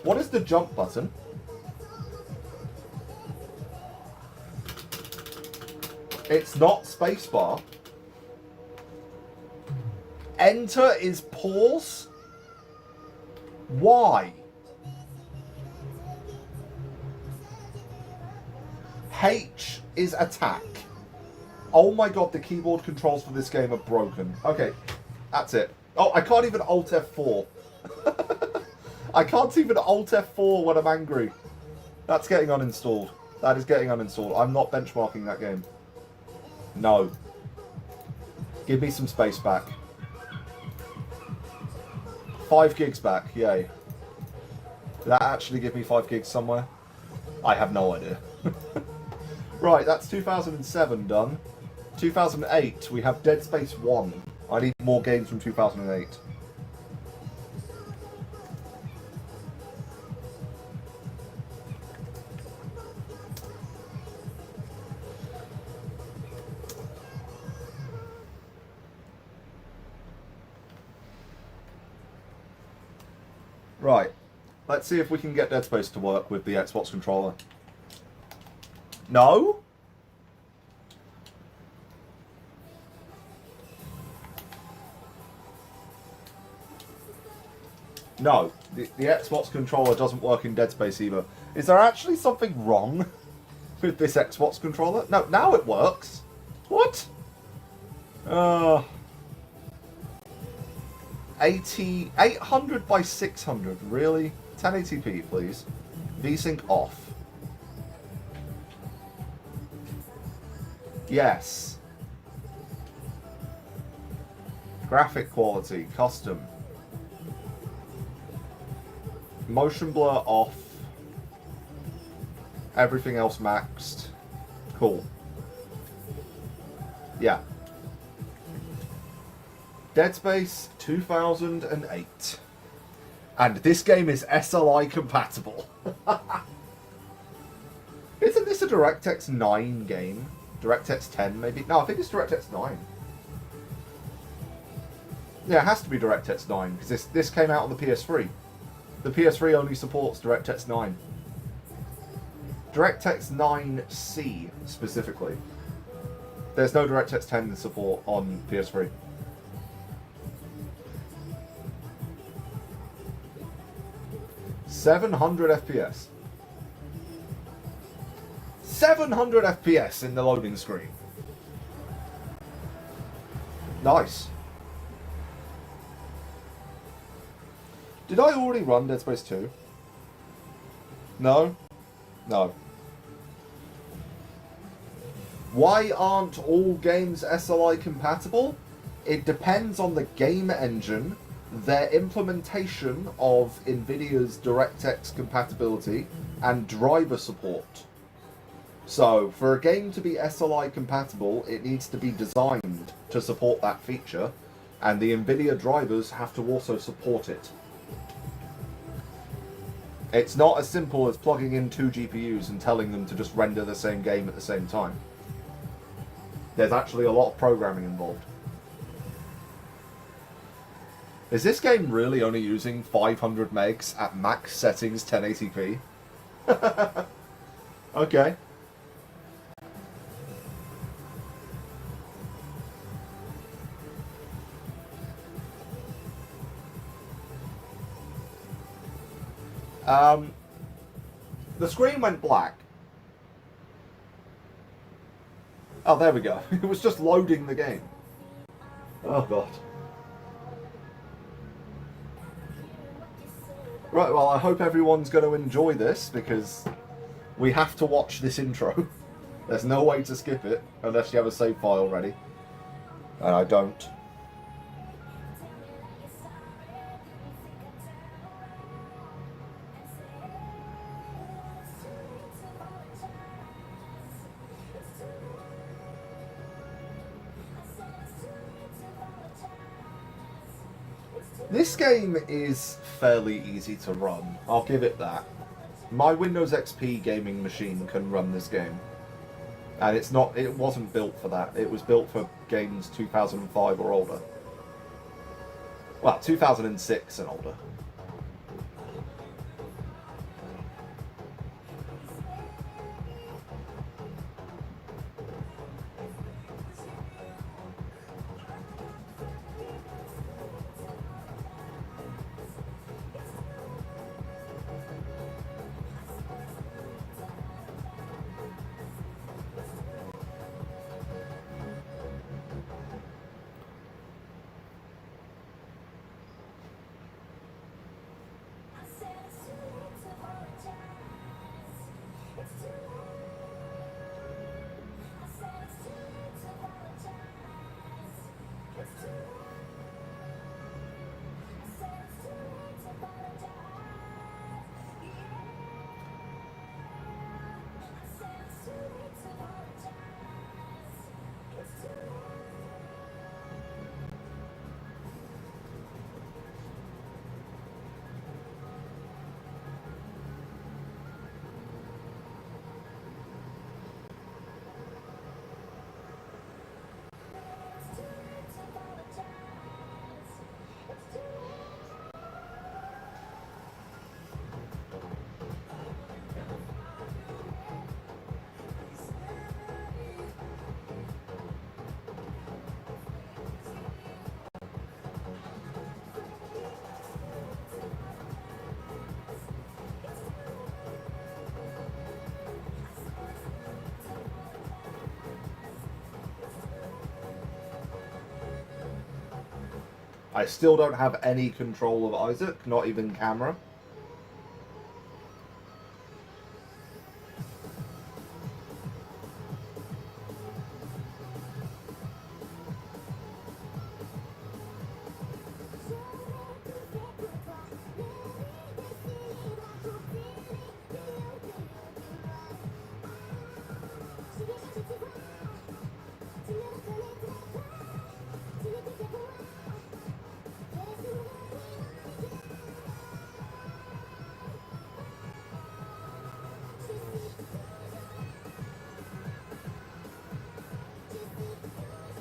What is the jump button? It's not spacebar. Enter is pause? Why? H is attack. Oh my god, the keyboard controls for this game are broken. Okay, that's it. Oh, I can't even Alt F4. I can't even Alt F4 when I'm angry. That's getting uninstalled. That is getting uninstalled. I'm not benchmarking that game. No. Give me some space back. 5 gigs back, yay. Did that actually give me 5 gigs somewhere? I have no idea. Right, that's 2007 done. 2008, we have Dead Space 1. I need more games from 2008. Right, let's see if we can get Dead Space to work with the Xbox controller. No? No, the Xbox controller doesn't work in Dead Space either. Is there actually something wrong with this Xbox controller? No, now it works. What? 800 by 600, really? 1080p, please. VSync off. Yes. Graphic quality, custom. Motion blur off. Everything else maxed. Cool. Yeah. Dead Space 2008. And this game is SLI compatible. Isn't this a DirectX 9 game? DirectX 10 maybe? No, I think it's DirectX 9. Yeah, it has to be DirectX 9 because this came out on the PS3. The PS3 only supports DirectX 9. DirectX 9C specifically. There's no DirectX 10 support on PS3. FPS. 700 FPS in the loading screen. Nice. Did I already run Dead Space 2? No? No. Why aren't all games SLI compatible? It depends on the game engine, their implementation of NVIDIA's DirectX compatibility, and driver support. So, for a game to be SLI compatible, it needs to be designed to support that feature, and the NVIDIA drivers have to also support it. It's not as simple as plugging in 2 GPUs and telling them to just render the same game at the same time. There's actually a lot of programming involved. Is this game really only using 500 megs at max settings 1080p? Okay. The screen went black. Oh, there we go. It was just loading the game. Oh, God. Right, well, I hope everyone's going to enjoy this, because we have to watch this intro. There's no way to skip it, unless you have a save file ready. And I don't. This game is fairly easy to run, I'll give it that. My Windows XP gaming machine can run this game. And it wasn't built for that, it was built for games 2005 or older. Well, 2006 and older. I still don't have any control of Isaac, not even camera.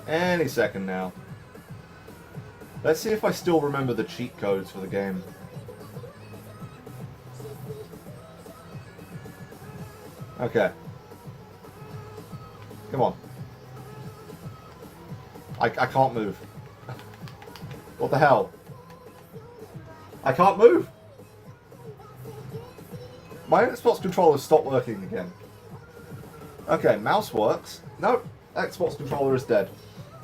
Any second now. Let's see if I still remember the cheat codes for the game. Okay. Come on. I can't move. What the hell? I can't move! My Xbox controller stopped working again. Okay, mouse works. No, Xbox controller is dead.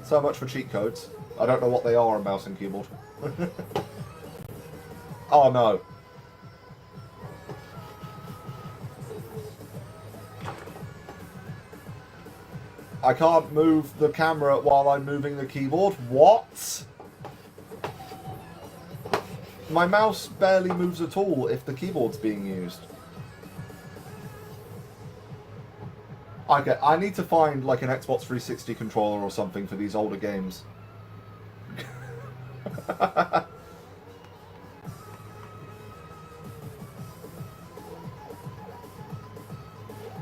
So much for cheat codes. I don't know what they are on mouse and keyboard. Oh no. I can't move the camera while I'm moving the keyboard. What? My mouse barely moves at all if the keyboard's being used. Okay, I need to find like an Xbox 360 controller or something for these older games.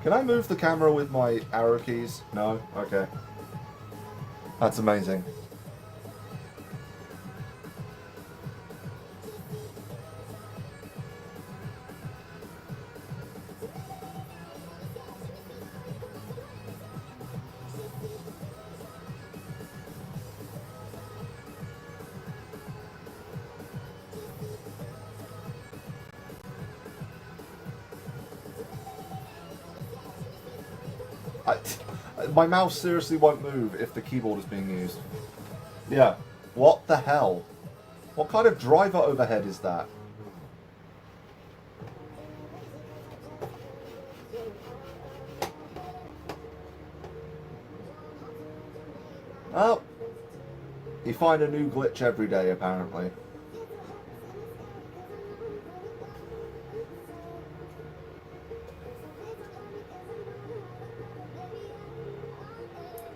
Can I move the camera with my arrow keys? No? Okay. That's amazing. My mouse seriously won't move if the keyboard is being used. Yeah. What the hell? What kind of driver overhead is that? Oh. You find a new glitch every day, apparently.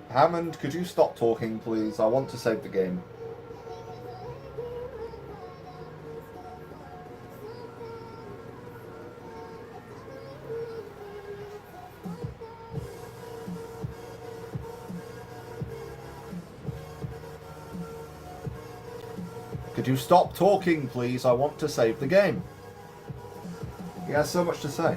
Hammond, could you stop talking, please? I want to save the game. Could you stop talking, please? I want to save the game. He has so much to say.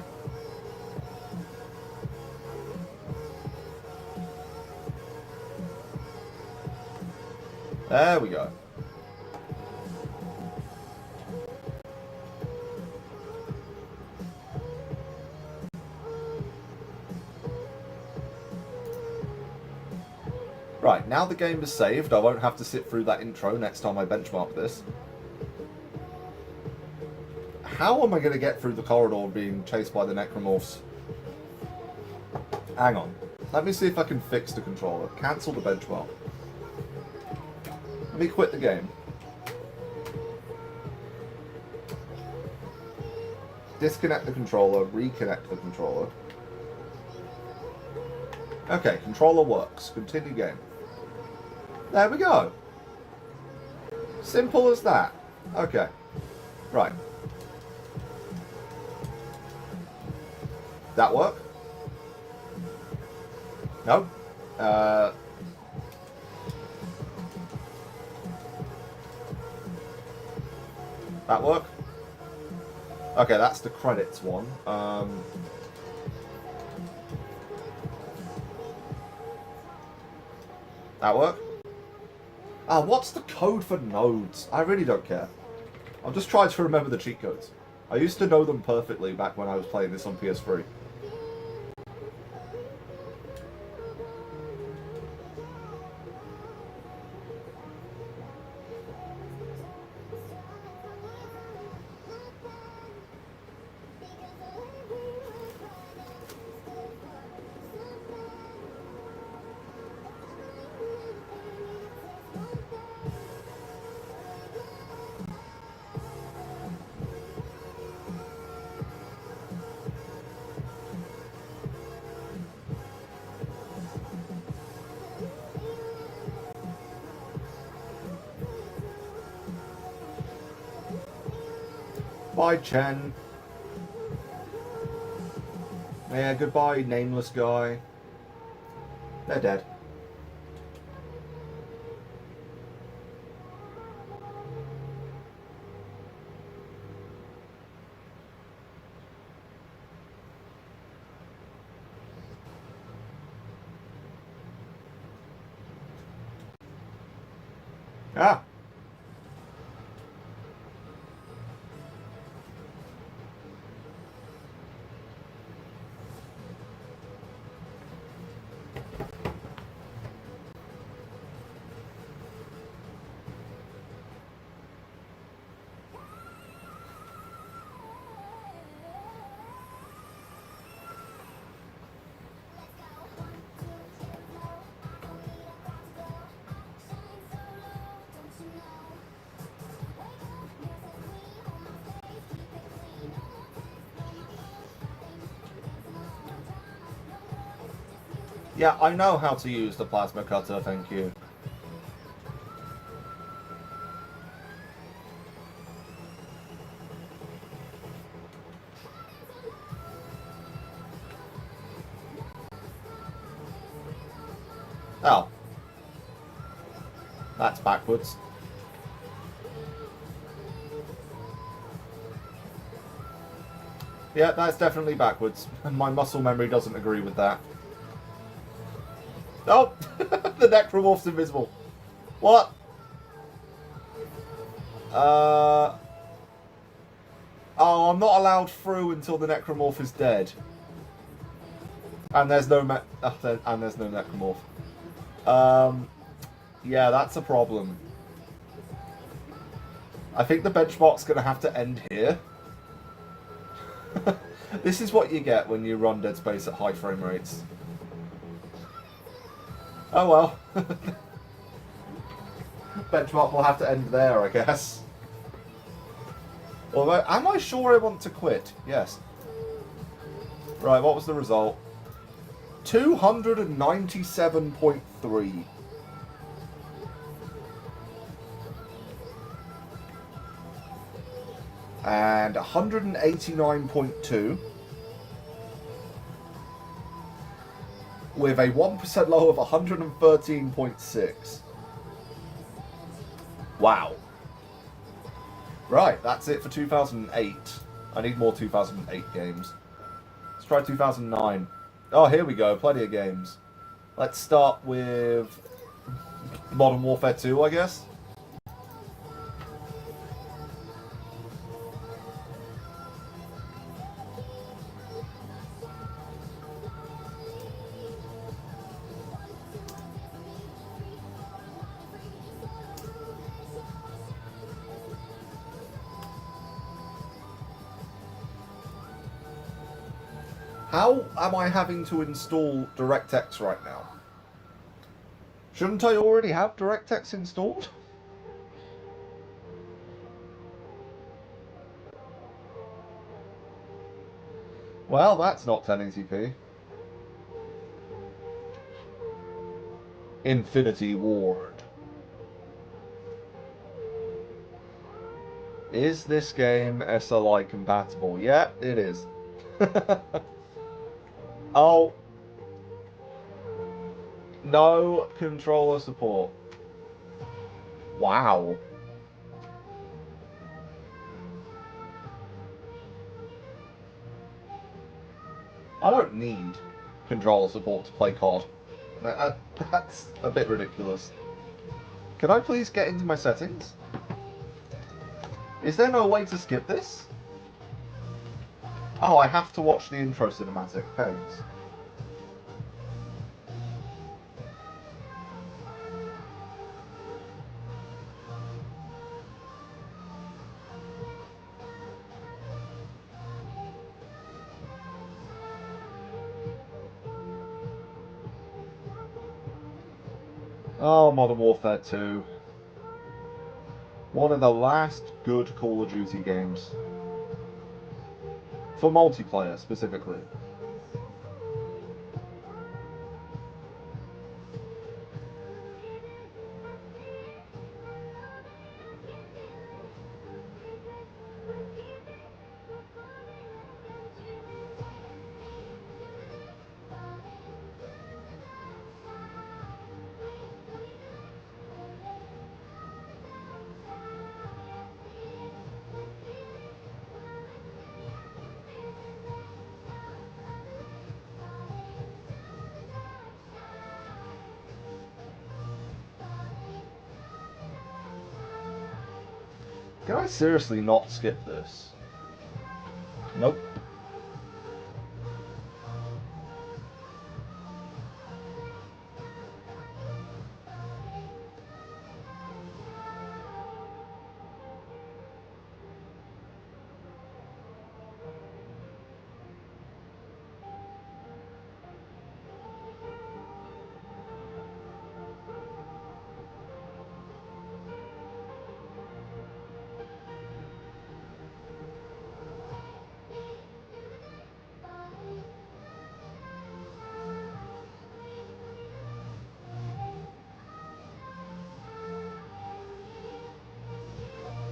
There we go. Right, now the game is saved, I won't have to sit through that intro next time I benchmark this. How am I going to get through the corridor being chased by the necromorphs? Hang on. Let me see if I can fix the controller. Cancel the benchmark. me quit the game. Disconnect the controller, reconnect the controller. Okay, controller works. Continue game. There we go. Simple as that. Okay. Right. That work? No? That work? Okay, that's the credits one. That work? Ah, what's the code for nodes? I really don't care. I'm just trying to remember the cheat codes. I used to know them perfectly back when I was playing this on PS3. Bye, Chen. Yeah, goodbye, nameless guy. They're dead. Ah. Yeah, I know how to use the plasma cutter, thank you. Oh. That's backwards. Yeah, that's definitely backwards. And my muscle memory doesn't agree with that. Oh! The necromorph's invisible. What? Oh, I'm not allowed through until the necromorph is dead. And there's no and there's no necromorph. Yeah, that's a problem. I think the benchmark's going to have to end here. This is what you get when you run Dead Space at high frame rates. Oh well. Benchmark will have to end there, I guess. Although, am I sure I want to quit? Yes. Right, what was the result? 297.3. And 189.2. With a 1% low of 113.6. Wow. Right, that's it for 2008. I need more 2008 games. Let's try 2009. Oh, here we go. Plenty of games. Let's start with Modern Warfare 2, I guess. How am I having to install DirectX right now? Shouldn't I already have DirectX installed? Well, that's not 1080p. Infinity Ward. Is this game SLI compatible? Yeah, it is. Oh, no controller support. Wow. I don't need controller support to play COD. That's a bit ridiculous. Can I please get into my settings? Is there no way to skip this? Oh, I have to watch the intro cinematic. Thanks. Oh, Modern Warfare 2. One of the last good Call of Duty games. For multiplayer, specifically. Can I seriously not skip this? Nope.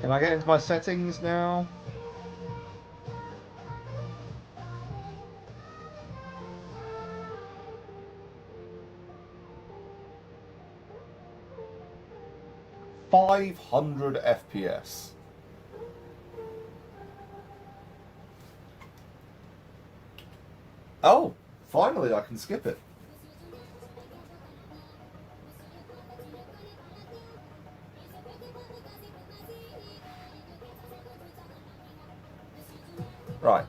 Can I get into my settings now? .500 FPS. Oh, finally I can skip it. Right.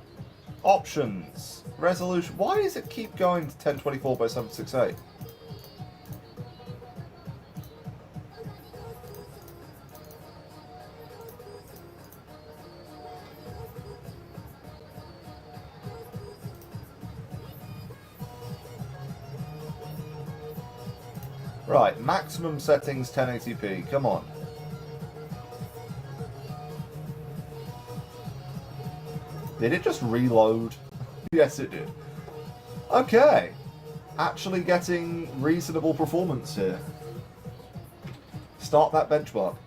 Options. Resolution. Why does it keep going to 1024 by 768? Right, maximum settings 1080p. Come on. Did it just reload? Yes, it did. Okay. Actually getting reasonable performance here. Start that benchmark.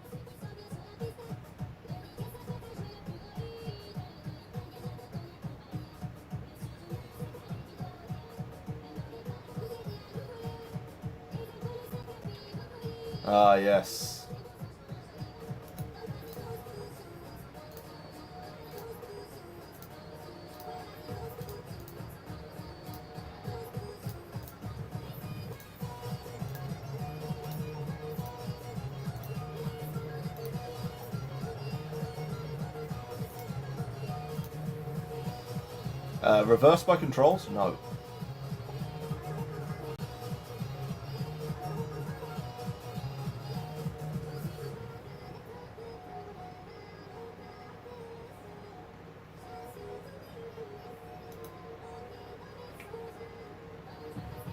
Ah, yes. Reverse by controls? No.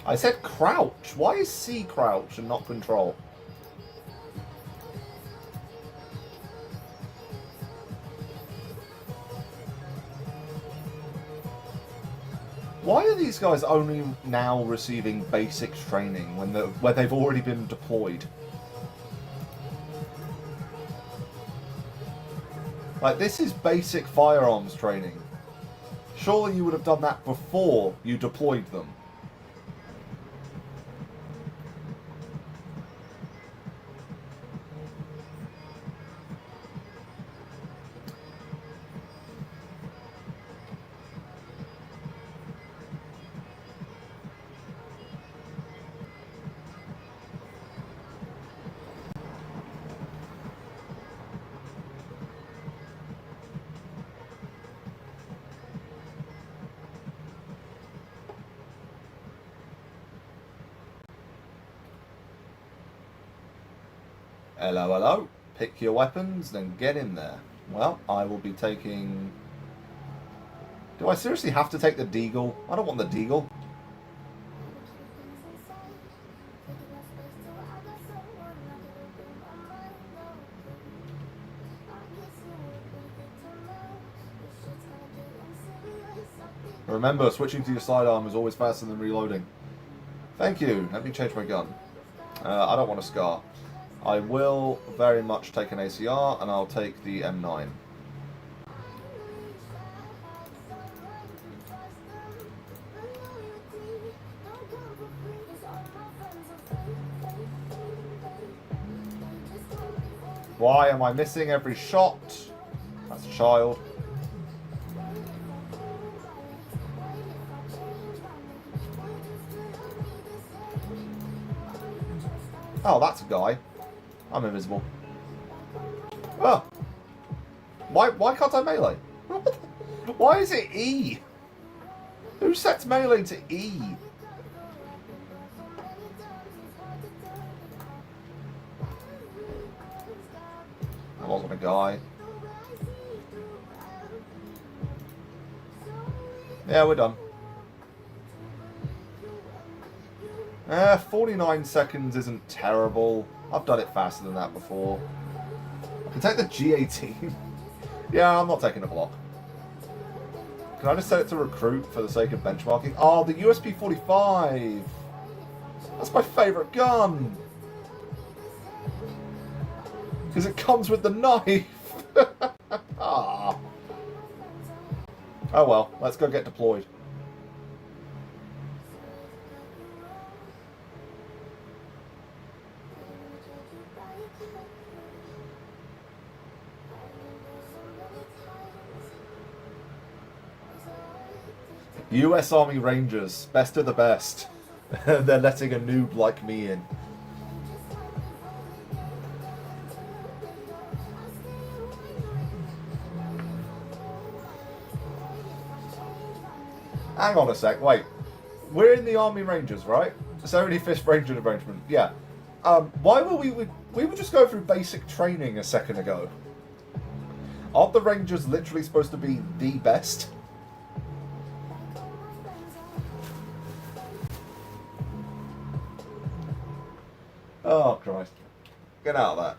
I said crouch. Why is C crouch and not control? Why are these guys only now receiving basic training where they've already been deployed? Like, this is basic firearms training. Surely you would have done that before you deployed them. Hello, hello. Pick your weapons, then get in there. Well, I will be taking... Do I seriously have to take the Deagle? I don't want the Deagle. Remember, switching to your sidearm is always faster than reloading. Thank you. Let me change my gun. I don't want a SCAR. I will very much take an ACR, and I'll take the M9. Why am I missing every shot? That's a child. Oh, that's a guy. I'm invisible. Oh! Why can't I melee? Why is it E? Who sets melee to E? That wasn't a guy. Yeah, we're done. 49 seconds isn't terrible. I've done it faster than that before. I can take the G18. Yeah, I'm not taking a block. Can I just set it to recruit for the sake of benchmarking? Oh, the USP-45! That's my favourite gun! Because it comes with the knife! Ah. Oh well, let's go get deployed. US Army Rangers, best of the best. They're letting a noob like me in. Hang on a sec, wait. We're in the Army Rangers, right? 75th Ranger Regiment, yeah. Why were we were just going through basic training a second ago? Aren't the Rangers literally supposed to be the best? Oh, Christ. Get out of that.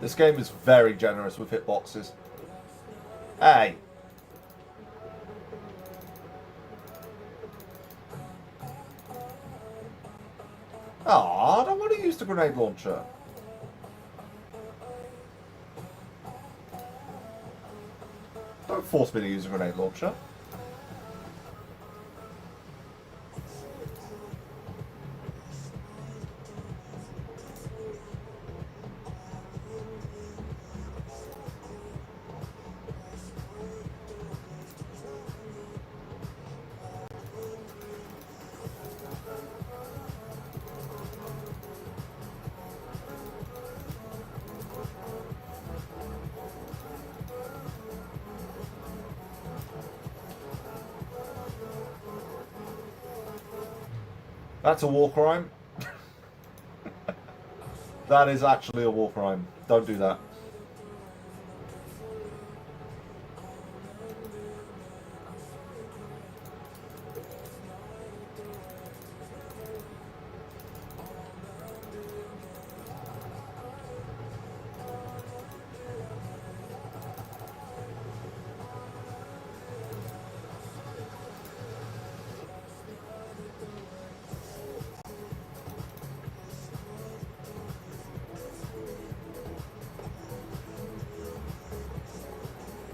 This game is very generous with hitboxes. Hey! Oh, I don't want to use the grenade launcher. Don't force me to use a grenade launcher. That's a war crime. That is actually a war crime. Don't do that.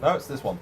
No, it's this one.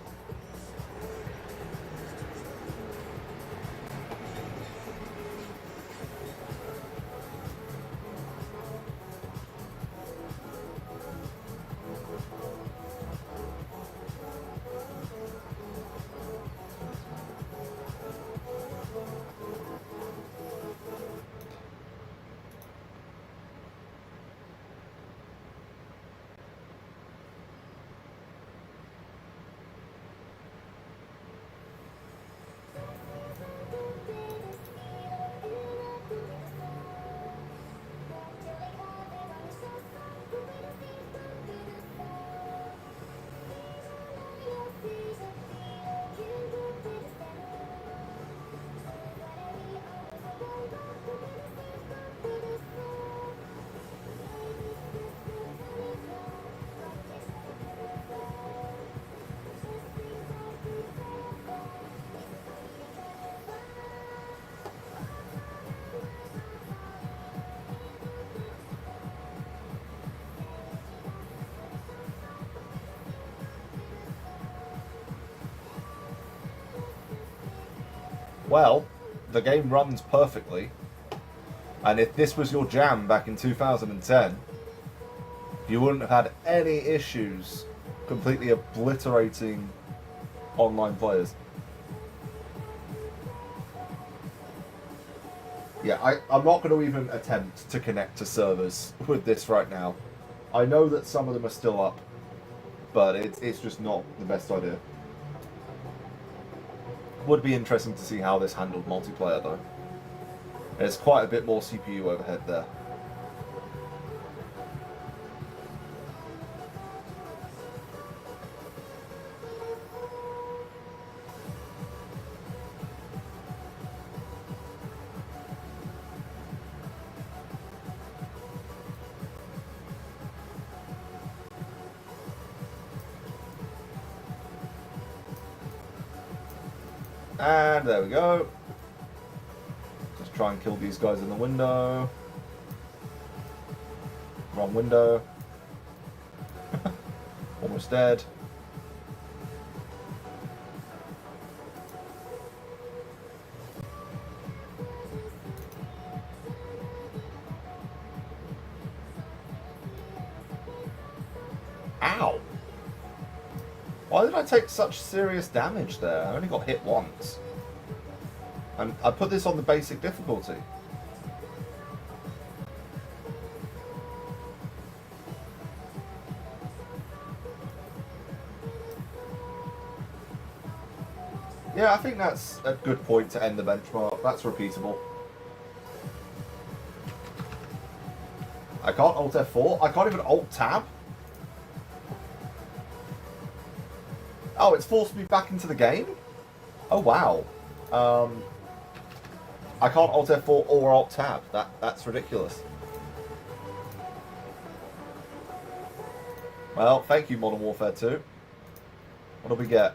Well, the game runs perfectly, and if this was your jam back in 2010, you wouldn't have had any issues completely obliterating online players. Yeah, I'm not going to even attempt to connect to servers with this right now. I know that some of them are still up, but it's just not the best idea. Would be interesting to see how this handled multiplayer though. There's quite a bit more CPU overhead there. And there we go. Just try and kill these guys in the window. Wrong window. Almost dead. Ow! Why did I take such serious damage there? I only got hit once. And I put this on the basic difficulty. Yeah, I think that's a good point to end the benchmark. That's repeatable. I can't Alt F4. I can't even Alt Tab. Oh, it's forced me back into the game? Oh, wow. I can't Alt F4 or Alt Tab. That's ridiculous. Well, thank you, Modern Warfare 2. What do we get?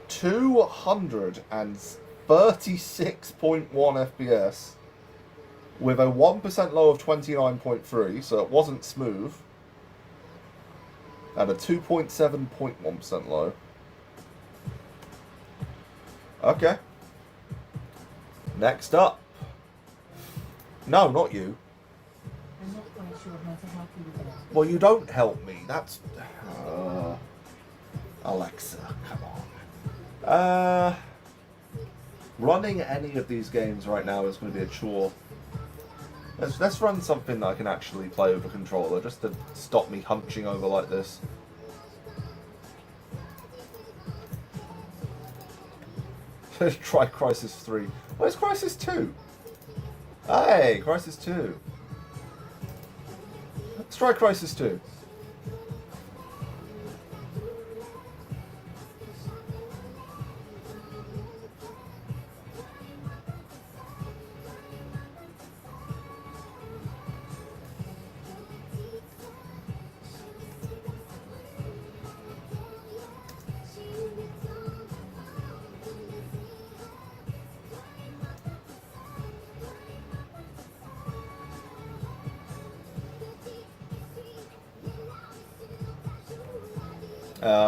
236.1 FPS with a 1% low of 29.3, so it wasn't smooth, and a 2.7.1% low. Okay. Next up. No, not you. I'm not quite sure how to help you with that. Well, you don't help me. That's... Alexa, come on. Running any of these games right now is going to be a chore. Let's run something that I can actually play over controller, just to stop me hunching over like this. Let's try Crisis 3. Where's Crisis 2? Hey, Crisis 2. Let's try Crisis 2.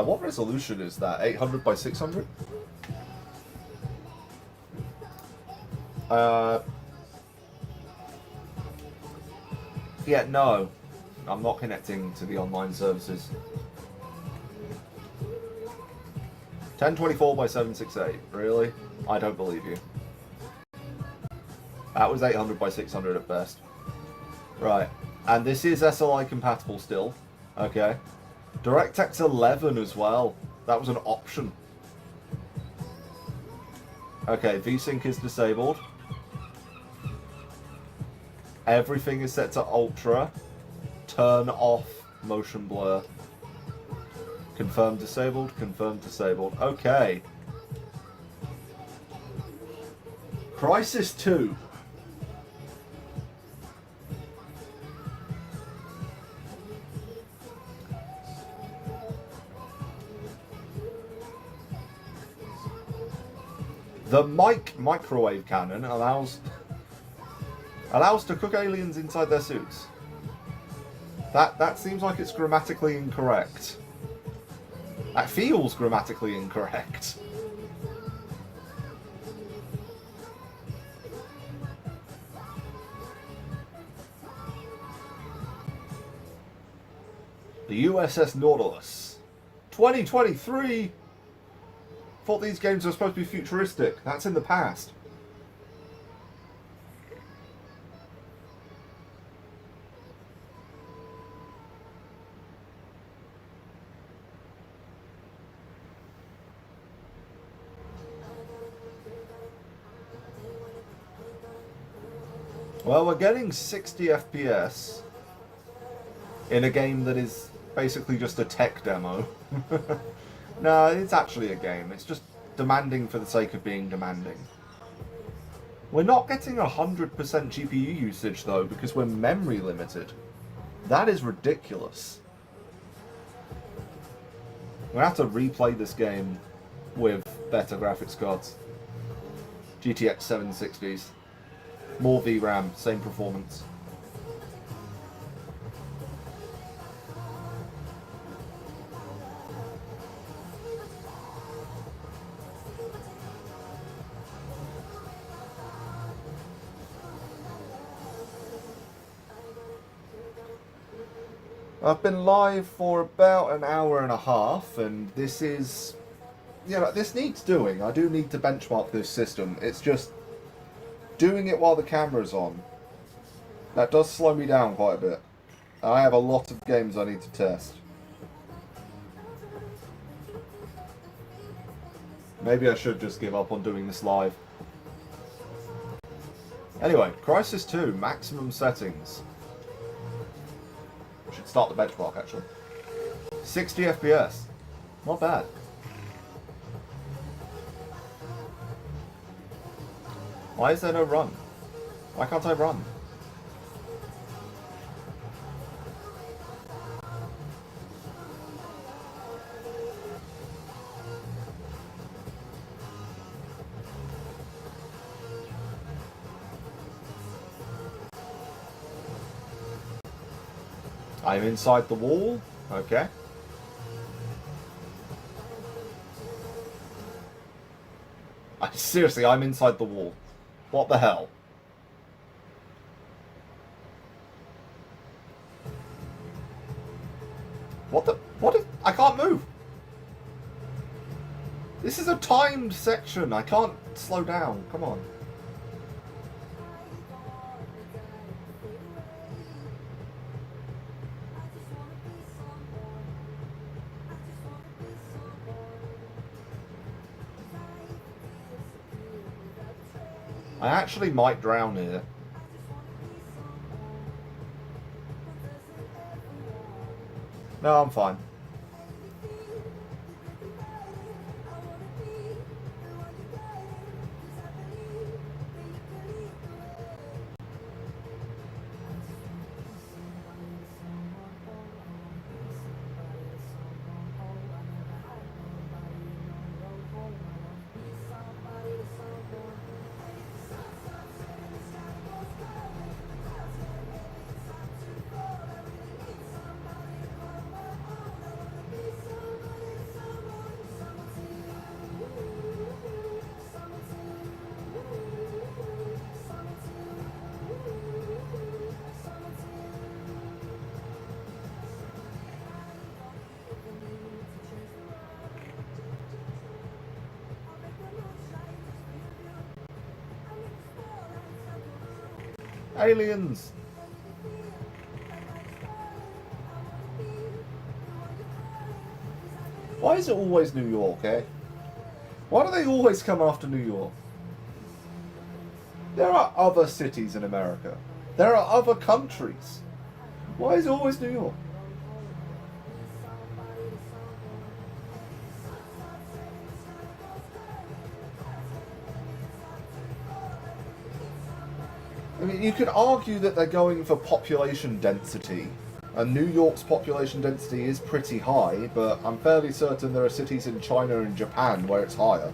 What resolution is that? 800 by 600? Yeah, no. I'm not connecting to the online services. 1024 by 768. Really? I don't believe you. That was 800 by 600 at best. Right. And this is SLI compatible still. Okay. DirectX 11 as well. That was an option. Okay, VSync is disabled. Everything is set to ultra. Turn off motion blur. Confirm disabled, confirm disabled. Okay. Crisis 2. The microwave cannon allows to cook aliens inside their suits. That seems like it's grammatically incorrect. That feels grammatically incorrect. The USS Nautilus. 2023! Thought these games were supposed to be futuristic. That's in the past. Well, we're getting 60 FPS in a game that is basically just a tech demo. No, it's actually a game. It's just demanding for the sake of being demanding. We're not getting 100% GPU usage though, because we're memory limited. That is ridiculous. We're gonna have to replay this game with better graphics cards. GTX 760s. More VRAM, same performance. I've been live for about an hour and a half, and this is, you know, this needs doing. I do need to benchmark this system. It's just doing it while the camera's on. That does slow me down quite a bit. I have a lot of games I need to test. Maybe I should just give up on doing this live. Anyway, Crisis 2, maximum settings. Should start the benchmark actually. 60 FPS. Not bad. Why is there no run? Why can't I run? I'm inside the wall. Okay. Seriously, I'm inside the wall. What the hell? What is... I can't move. This is a timed section. I can't slow down. Come on. I actually might drown here. No, I'm fine. Aliens! Why is it always New York, eh? Why do they always come after New York? There are other cities in America. There are other countries. Why is it always New York? I mean, you could argue that they're going for population density, and New York's population density is pretty high, but I'm fairly certain there are cities in China and Japan where it's higher.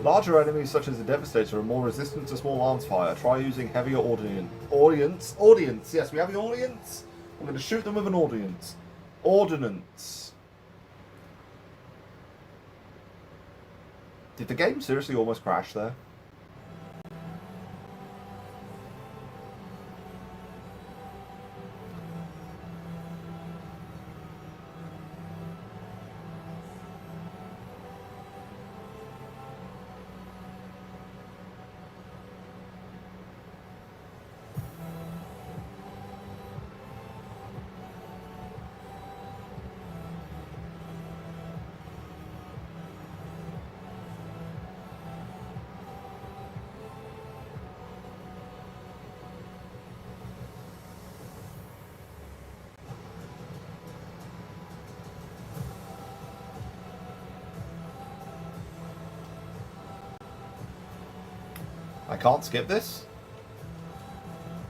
Larger enemies such as the Devastator are more resistant to small arms fire. Try using heavier Audience! Yes, we have the audience! I'm going to shoot them with an audience. Ordnance. Did the game seriously almost crash there? I can't skip this?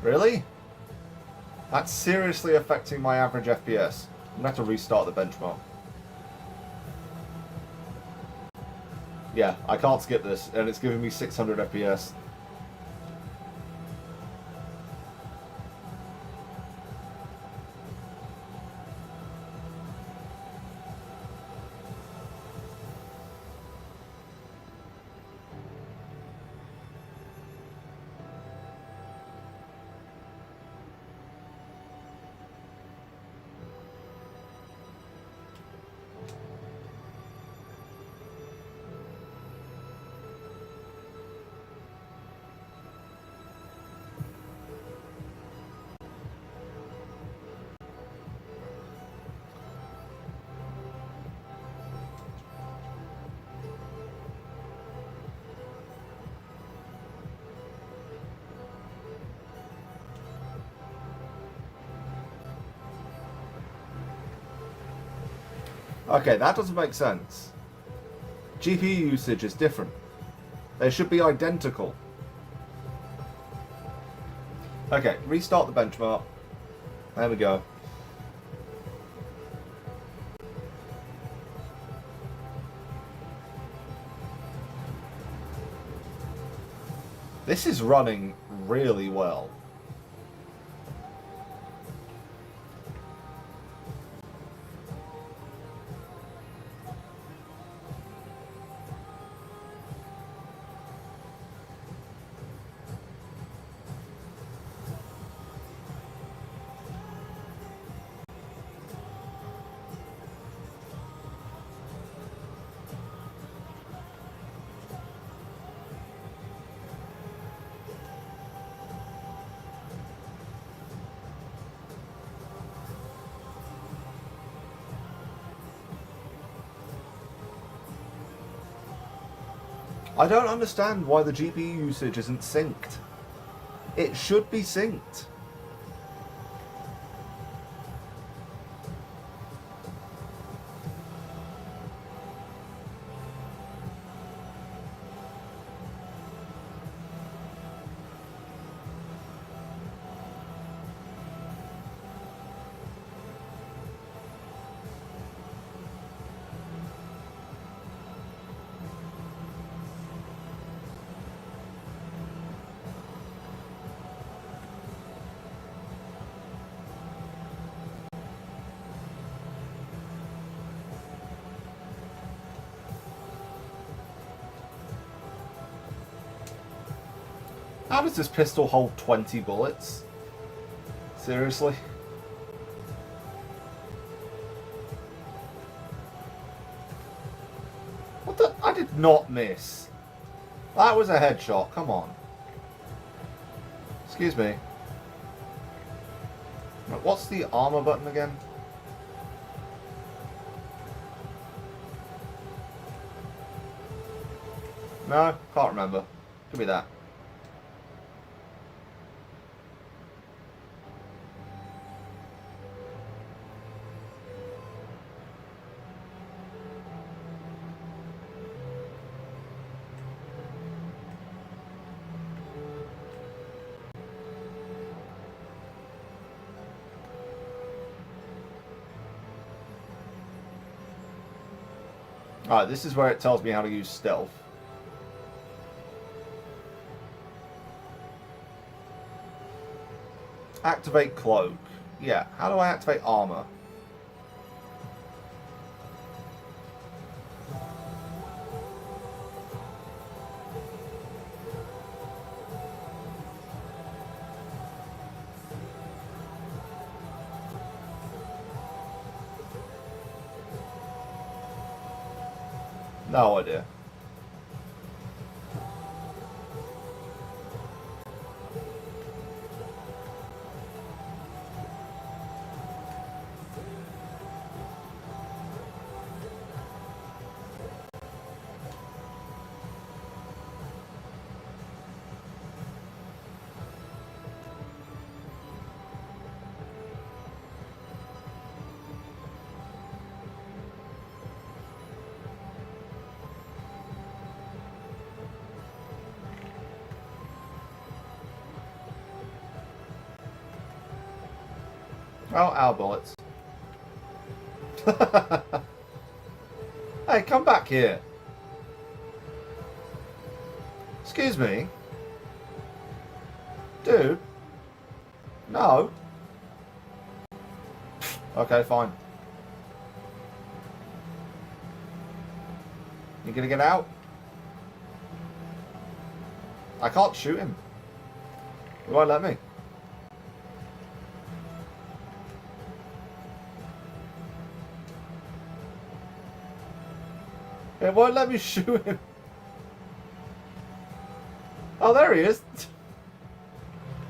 Really? That's seriously affecting my average FPS. I'm going to have to restart the benchmark. Yeah, I can't skip this, and it's giving me 600 FPS. Okay, that doesn't make sense. GPU usage is different. They should be identical. Okay, restart the benchmark. There we go. This is running really well. I don't understand why the GPU usage isn't synced. It should be synced. How does this pistol hold 20 bullets? Seriously? What the? I did not miss. That was a headshot, come on. Excuse me. What's the armor button again? No, can't remember. Could be that. Alright, this is where it tells me how to use stealth. Activate cloak. Yeah, how do I activate armor? No idea. Oh, our bullets. Hey, come back here. Excuse me. Dude. No. Okay, fine. You gonna get out? I can't shoot him. He won't let me. It won't let me shoot him. Oh, there he is.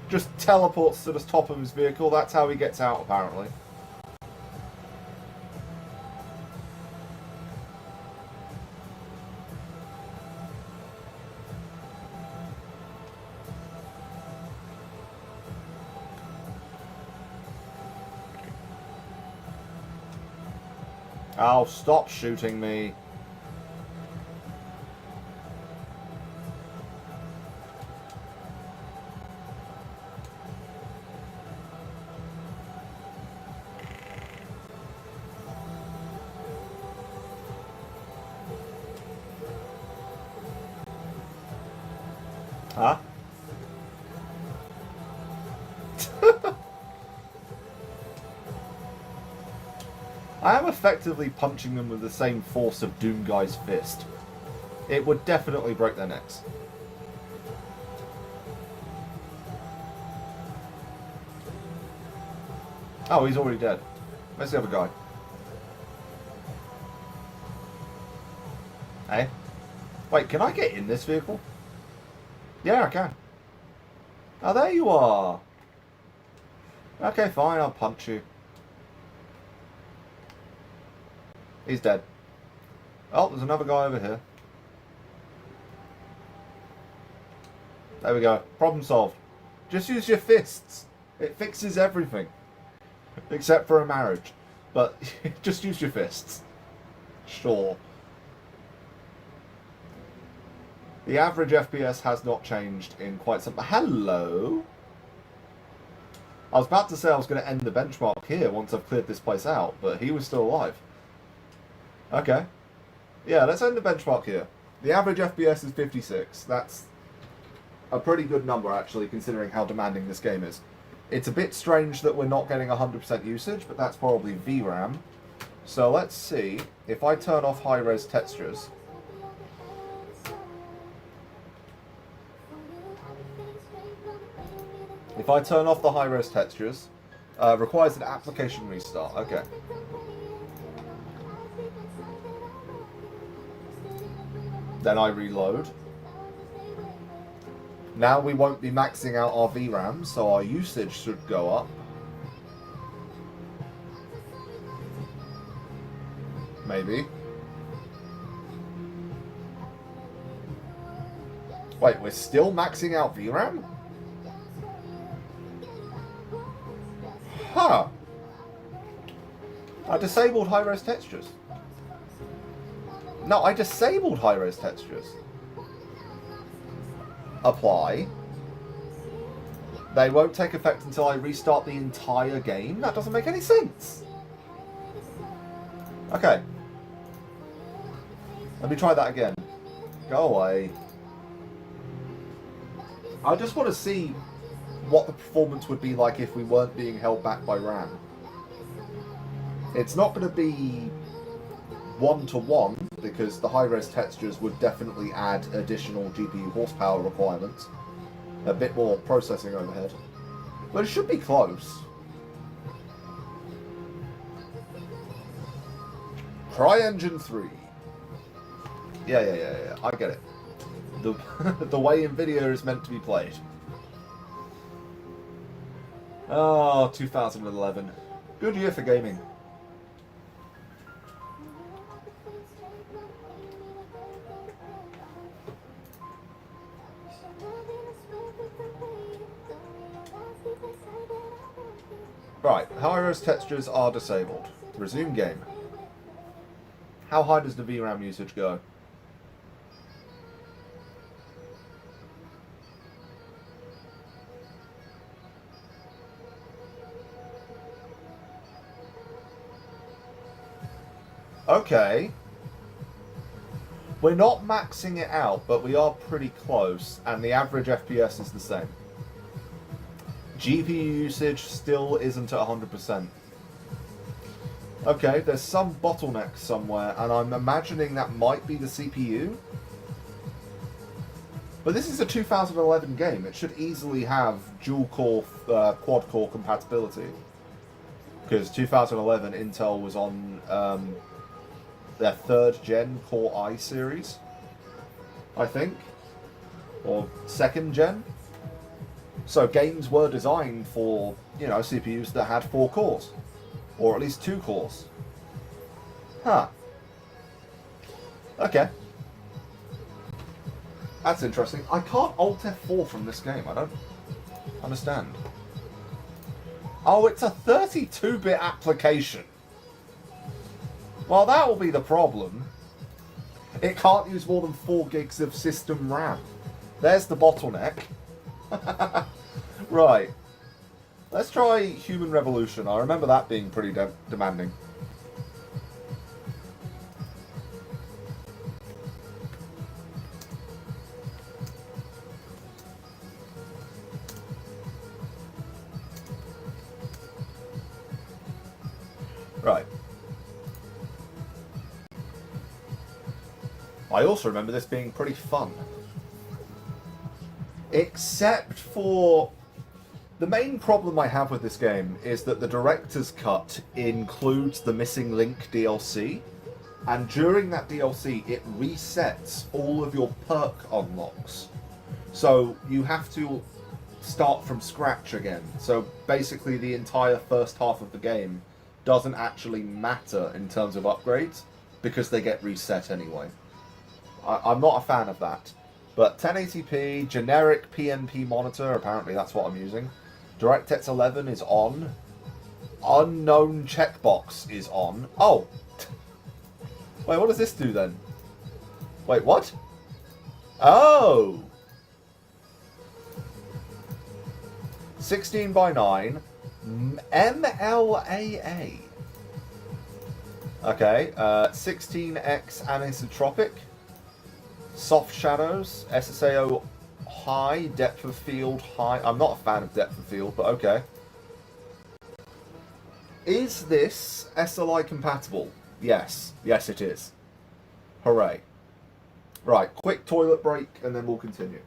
Just teleports to the top of his vehicle. That's how he gets out, apparently. Oh, stop shooting me. Huh? I am effectively punching them with the same force of Doomguy's fist. It would definitely break their necks. Oh, he's already dead. Where's the other guy? Hey? Wait, can I get in this vehicle? Yeah, I can. Oh, there you are. Okay, fine, I'll punch you. He's dead. Oh, there's another guy over here. There we go. Problem solved. Just use your fists. It fixes everything. Except for a marriage. But just use your fists. Sure. The average FPS has not changed in quite some... Hello? I was about to say I was going to end the benchmark here once I've cleared this place out, but he was still alive. Okay. Yeah, let's end the benchmark here. The average FPS is 56. That's a pretty good number, actually, considering how demanding this game is. It's a bit strange that we're not getting 100% usage, but that's probably VRAM. So let's see. If I turn off high-res textures... If I turn off the high-res textures, requires an application restart. Okay. Then I reload. Now we won't be maxing out our VRAM, so our usage should go up. Maybe. Wait, we're still maxing out VRAM? Huh. I disabled high-res textures. No, I disabled high-res textures. Apply. They won't take effect until I restart the entire game? That doesn't make any sense. Okay. Let me try that again. Go away. I just want to see what the performance would be like if we weren't being held back by RAM. It's not going to be one-to-one, because the high-res textures would definitely add additional GPU horsepower requirements. A bit more processing overhead. But it should be close. CryEngine 3. Yeah. I get it. The way NVIDIA is meant to be played. Oh, 2011. Good year for gaming. Right, high-res textures are disabled. Resume game. How high does the VRAM usage go? Okay. We're not maxing it out, but we are pretty close, and the average FPS is the same. GPU usage still isn't at 100%. Okay, there's some bottleneck somewhere, and I'm imagining that might be the CPU. But this is a 2011 game. It should easily have dual-core, quad-core compatibility. Because 2011, Intel was on their 3rd gen Core i series, I think. Or 2nd gen. So games were designed for, you know, CPUs that had 4 cores. Or at least 2 cores. Huh. Okay. That's interesting. I can't Alt F4 from this game. I don't understand. Oh, it's a 32-bit application. Well, that will be the problem. It can't use more than 4 gigs of system RAM. There's the bottleneck. Right. Let's try Human Revolution. I remember that being pretty demanding. Right. I also remember this being pretty fun. Except for... The main problem I have with this game is that the director's cut includes the Missing Link DLC, and during that DLC it resets all of your perk unlocks. So you have to start from scratch again. So basically the entire first half of the game doesn't actually matter in terms of upgrades, because they get reset anyway. I'm not a fan of that. But 1080p, generic PNP monitor, apparently that's what I'm using. DirectX 11 is on. Unknown checkbox is on. Oh! Wait, what does this do then? Wait, what? Oh! 16 by 9. MLAA. Okay, 16x anisotropic. Soft shadows. SSAO high. Depth of field high. I'm not a fan of depth of field, but okay. Is this SLI compatible? Yes. Yes, it is. Hooray. Right, quick toilet break and then we'll continue.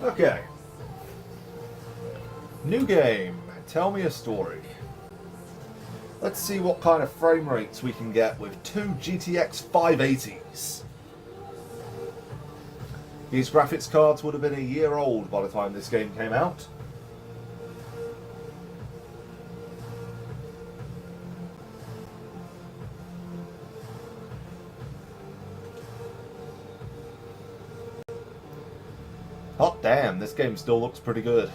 Okay. New game. Tell me a story. Let's see what kind of frame rates we can get with two GTX 580s. These graphics cards would have been a year old by the time this game came out. Hot damn, this game still looks pretty good.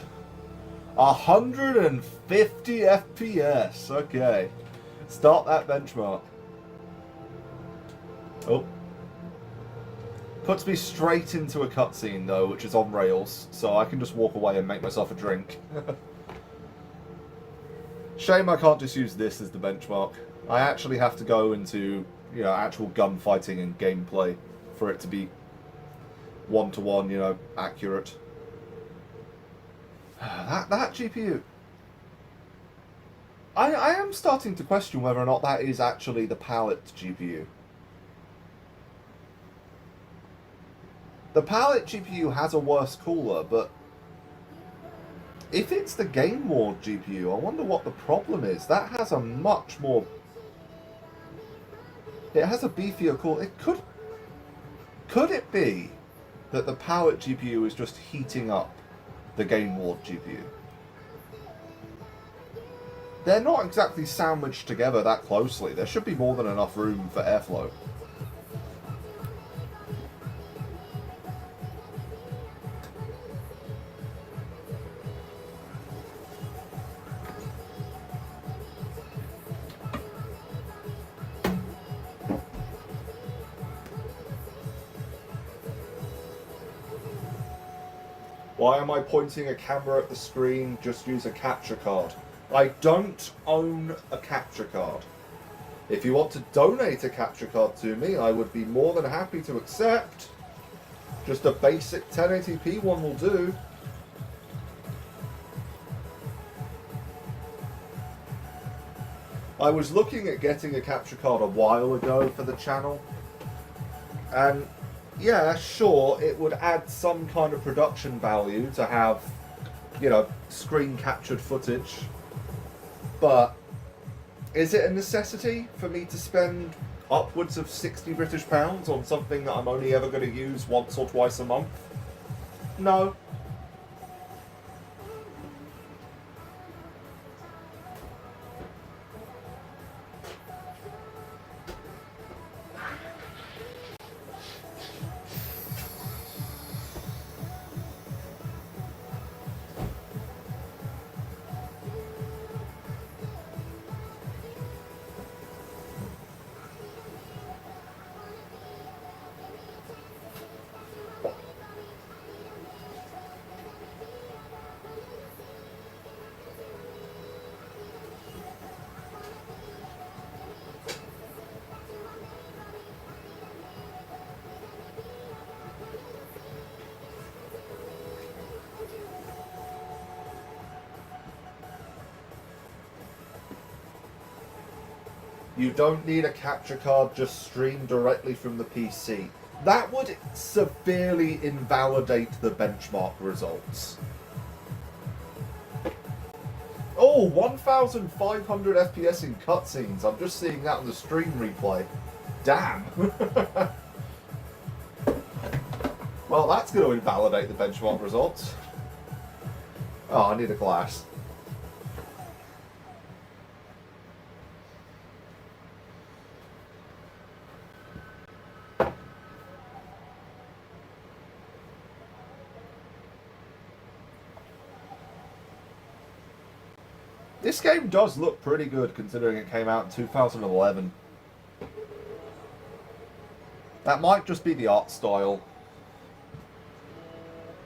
150 FPS. Okay. Start that benchmark. Oh. Puts me straight into a cutscene though, which is on rails, so I can just walk away and make myself a drink. Shame I can't just use this as the benchmark. I actually have to go into, you know, actual gunfighting and gameplay for it to be one-to-one, you know, accurate. That GPU. I am starting to question whether or not that is actually the palette GPU. The palette GPU has a worse cooler, but If it's the Game Ward GPU, I wonder what the problem is. That has a much more... It has a beefier core. It could... Could it be that the powered GPU is just heating up the Game Ward GPU? They're not exactly sandwiched together that closely. There should be more than enough room for airflow. Why am I pointing a camera at the screen? Just use a capture card. I don't own a capture card. If you want to donate a capture card to me, I would be more than happy to accept. Just a basic 1080p one will do. I was looking at getting a capture card a while ago for the channel. And yeah, sure, it would add some kind of production value to have, you know, screen captured footage. But is it a necessity for me to spend upwards of £60 British on something that I'm only ever going to use once or twice a month? No. You don't need a capture card, just stream directly from the PC. That would severely invalidate the benchmark results. Oh, 1,500 FPS in cutscenes. I'm just seeing that on the stream replay. Damn. Well, that's going to invalidate the benchmark results. Oh, I need a glass. This game does look pretty good considering it came out in 2011. That might just be the art style,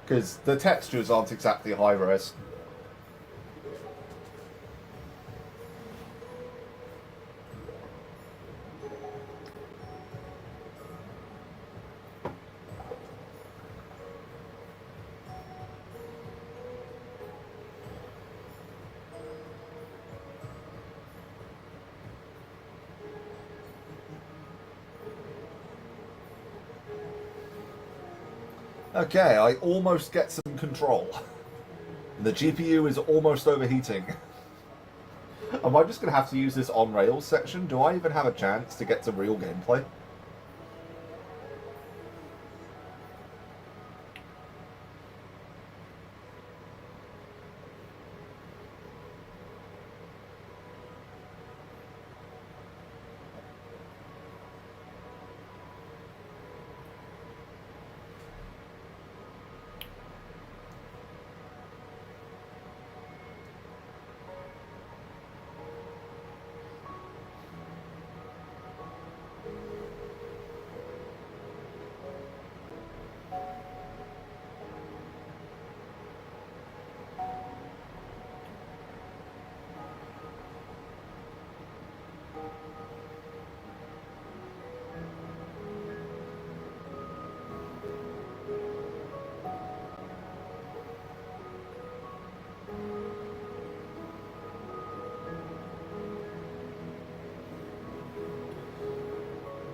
because the textures aren't exactly high-res. Okay, I almost get some control. The GPU is almost overheating. Am I just going to have to use this on-rails section? Do I even have a chance to get to real gameplay?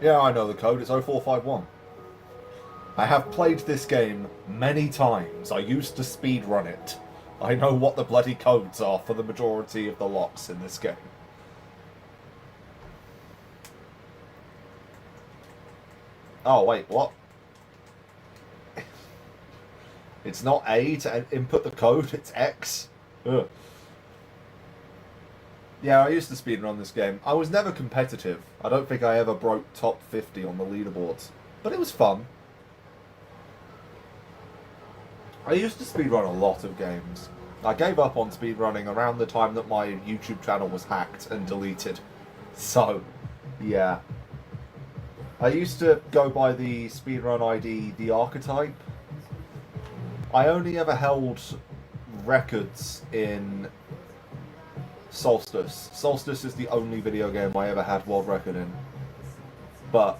Yeah, I know the code. It's 0451. I have played this game many times. I used to speedrun it. I know what the bloody codes are for the majority of the locks in this game. Oh, wait, what? It's not A to input the code, it's X. Ugh. Yeah, I used to speedrun this game. I was never competitive. I don't think I ever broke top 50 on the leaderboards. But it was fun. I used to speedrun a lot of games. I gave up on speedrunning around the time that my YouTube channel was hacked and deleted. So, yeah. I used to go by the speedrun ID, The Archetype. I only ever held records in Solstice. Solstice is the only video game I ever had world record in. But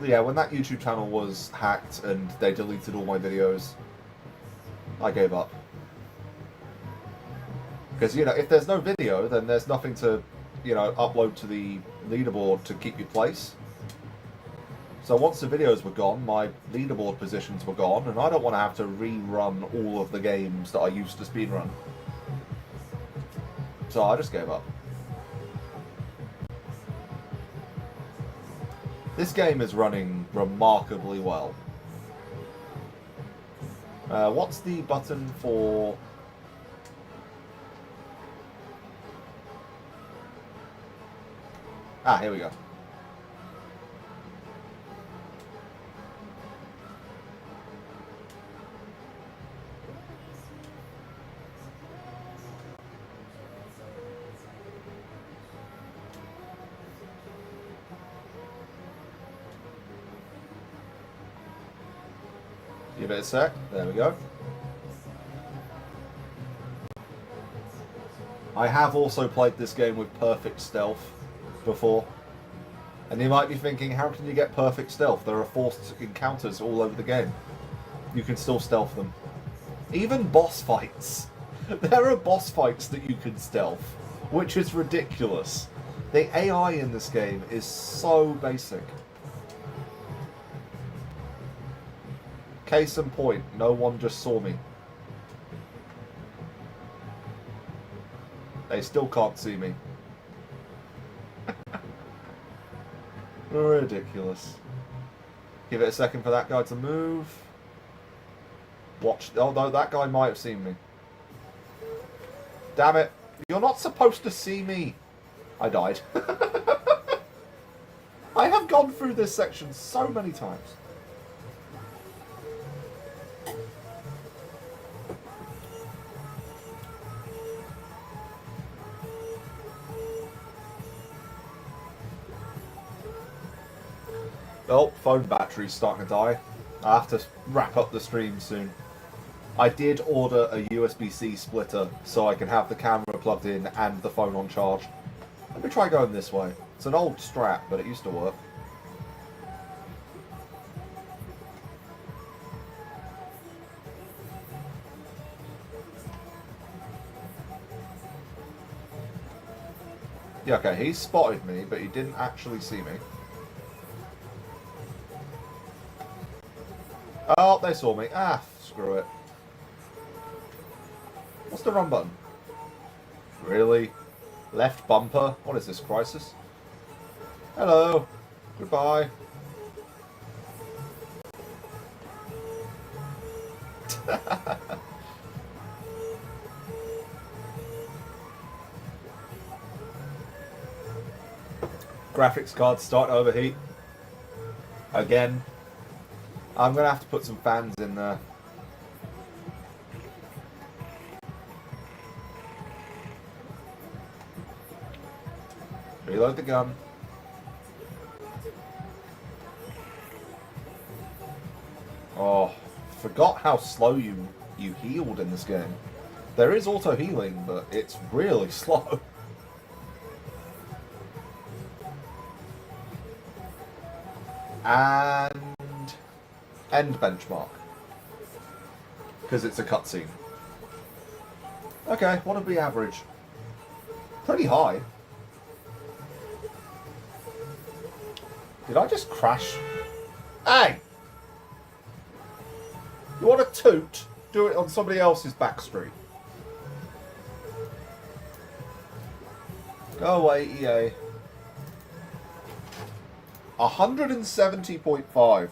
yeah, when that YouTube channel was hacked and they deleted all my videos, I gave up. Because, you know, if there's no video, then there's nothing to, you know, upload to the leaderboard to keep your place. So once the videos were gone, my leaderboard positions were gone, and I don't want to have to rerun all of the games that I used to speedrun. So I just gave up. This game is running remarkably well. What's the button for... Ah, here we go. Give it a sec. There we go. I have also played this game with perfect stealth before. And you might be thinking, how can you get perfect stealth? There are forced encounters all over the game. You can still stealth them. Even boss fights. There are boss fights that you can stealth, which is ridiculous. The AI in this game is so basic. Case in point, no one just saw me. They still can't see me. Ridiculous. Give it a second for that guy to move. Watch. Oh no, that guy might have seen me. Damn it. You're not supposed to see me. I died. I have gone through this section so many times. Oh, phone battery's starting to die. I have to wrap up the stream soon. I did order a USB-C splitter so I can have the camera plugged in and the phone on charge. Let me try going this way. It's an old strap, but it used to work. Yeah, okay, he spotted me, but he didn't actually see me. Oh, they saw me. Ah, screw it. What's the run button? Really? Left bumper? What is this, crisis? Hello. Goodbye. Graphics card start to overheat. Again. I'm going to have to put some fans in there. Reload the gun. Oh, forgot how slow you healed in this game. There is auto healing, but it's really slow. And end benchmark, because it's a cutscene. Okay, what did we average? Pretty high. Did I just crash? Hey! You want to toot, do it on somebody else's back street. Go away, EA. 170.5.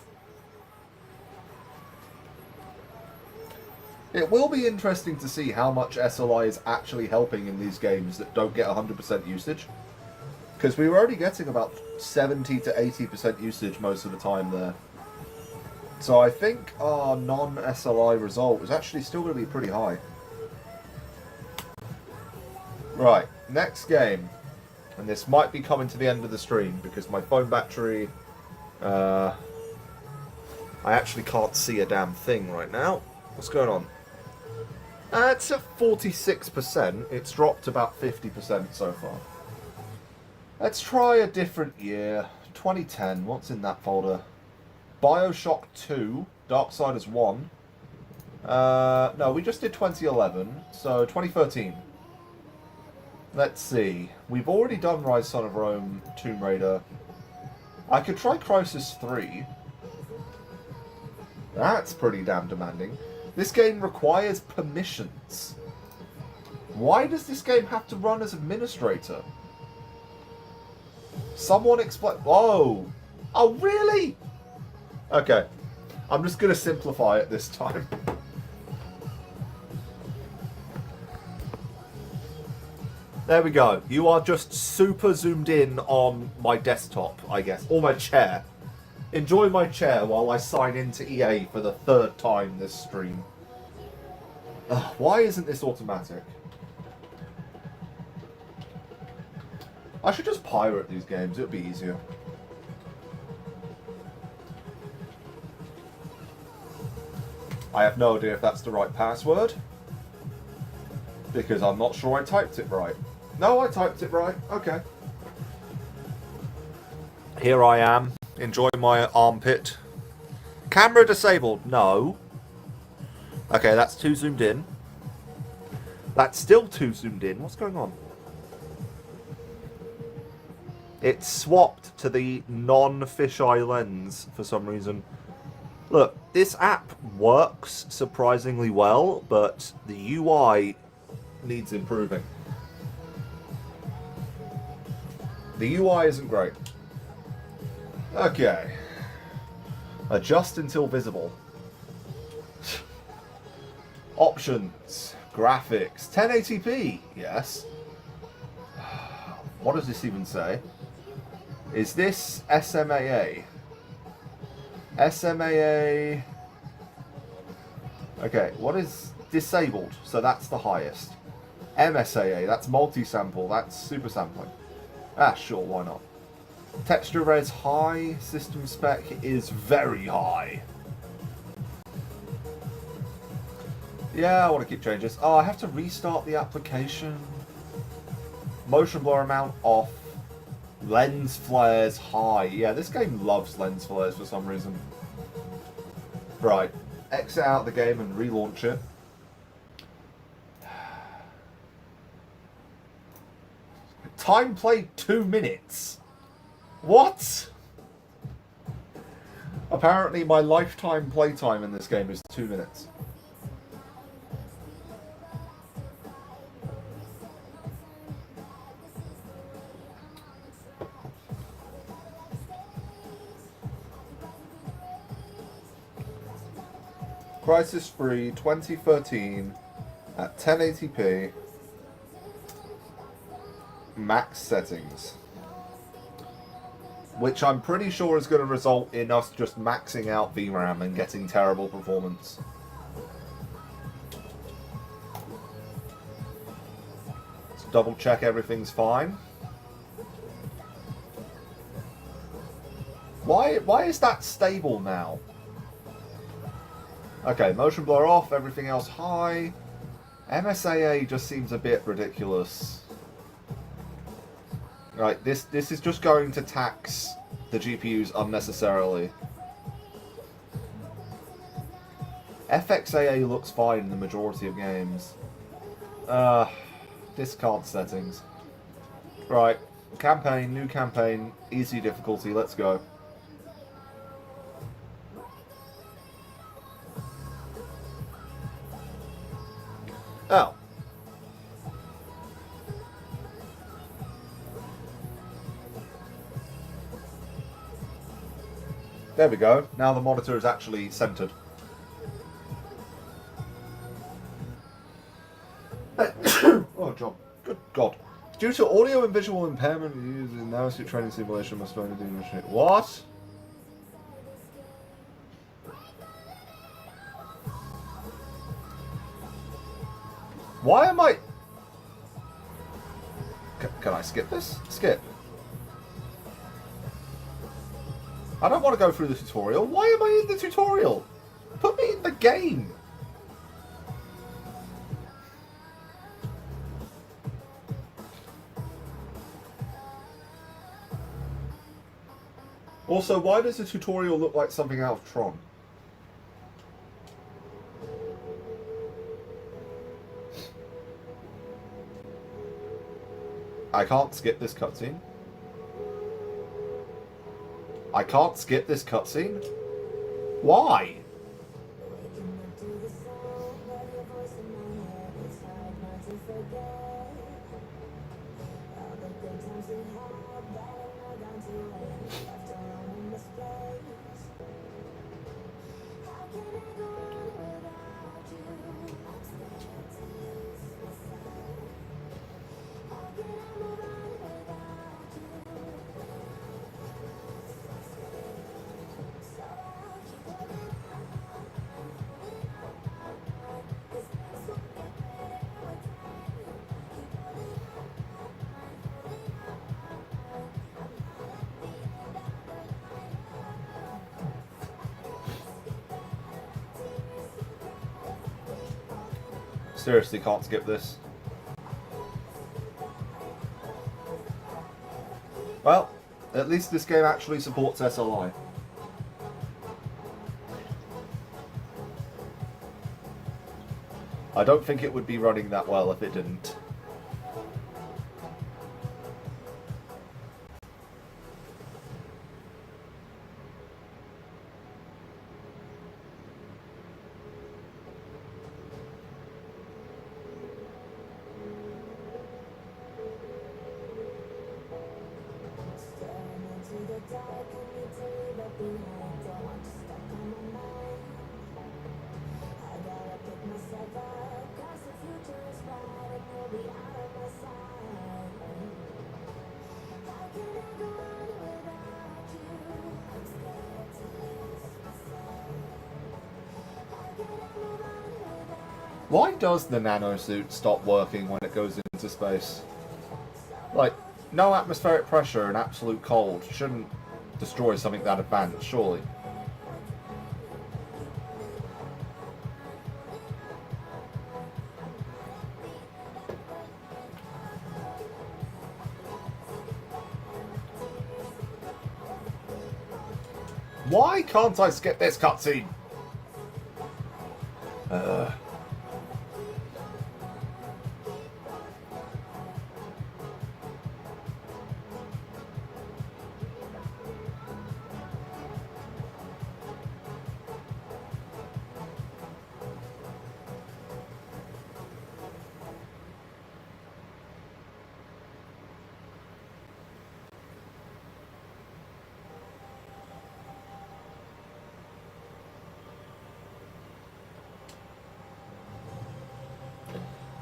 It will be interesting to see how much SLI is actually helping in these games that don't get 100% usage. Because we were already getting about 70 to 80% usage most of the time there. So I think our non-SLI result is actually still going to be pretty high. Right, next game. And this might be coming to the end of the stream because my phone battery... I actually can't see a damn thing right now. What's going on? It's at 46%. It's dropped about 50% so far. Let's try a different year. 2010. What's in that folder? Bioshock 2. Darksiders 1. No, we just did 2011. So 2013. Let's see. We've already done Rise Son of Rome, Tomb Raider. I could try Crysis 3. That's pretty damn demanding. This game requires permissions. Why does this game have to run as administrator? Someone explain... Whoa! Oh, really? Okay. I'm just going to simplify it this time. There we go. You are just super zoomed in on my desktop, I guess. Or my chair. Enjoy my chair while I sign into EA for the 3rd time this stream. Ugh, why isn't this automatic? I should just pirate these games, it would be easier. I have no idea if that's the right password. Because I'm not sure I typed it right. No, I typed it right. Okay. Here I am. Enjoy my armpit. Camera disabled. No. Okay, that's too zoomed in. That's still too zoomed in. What's going on? It's swapped to the non-fisheye lens for some reason. Look, this app works surprisingly well, but the UI needs improving. The UI isn't great. Okay. Adjust until visible. Options. Graphics. 1080p. Yes. What does this even say? Is this SMAA? SMAA... Okay, what is disabled? So that's the highest. MSAA, that's multi-sample, that's super sampling. Ah, sure, why not? Texture res high, system spec is very high. Yeah, I want to keep changes. Oh, I have to restart the application. Motion blur amount off. Lens flares high. Yeah, this game loves lens flares for some reason. Right, exit out the game and relaunch it. Time played 2 minutes. What? Apparently my lifetime playtime in this game is 2 minutes. Crysis Free 2013 at 1080p. Max settings, which I'm pretty sure is going to result in us just maxing out VRAM and getting terrible performance. Let's double check everything's fine. Why is that stable now? Okay, motion blur off, everything else high. MSAA just seems a bit ridiculous. Right, this is just going to tax the GPUs unnecessarily. FXAA looks fine in the majority of games. Discard settings. Right, campaign, new campaign, easy difficulty, let's go. There we go. Now the monitor is actually centered. Oh, John. Good God. Due to audio and visual impairment used in nanosuit training simulation must only do machine. What? Why am I... Can I skip this? Skip. I don't want to go through the tutorial. Why am I in the tutorial? Put me in the game. Also, why does the tutorial look like something out of Tron? I can't skip this cutscene. I can't skip this cutscene? Why? Seriously, can't skip this. Well, at least this game actually supports SLI. I don't think it would be running that well if it didn't. Why does the nanosuit stop working when it goes into space? Like, no atmospheric pressure and absolute cold shouldn't destroy something that advanced, surely. Why can't I skip this cutscene?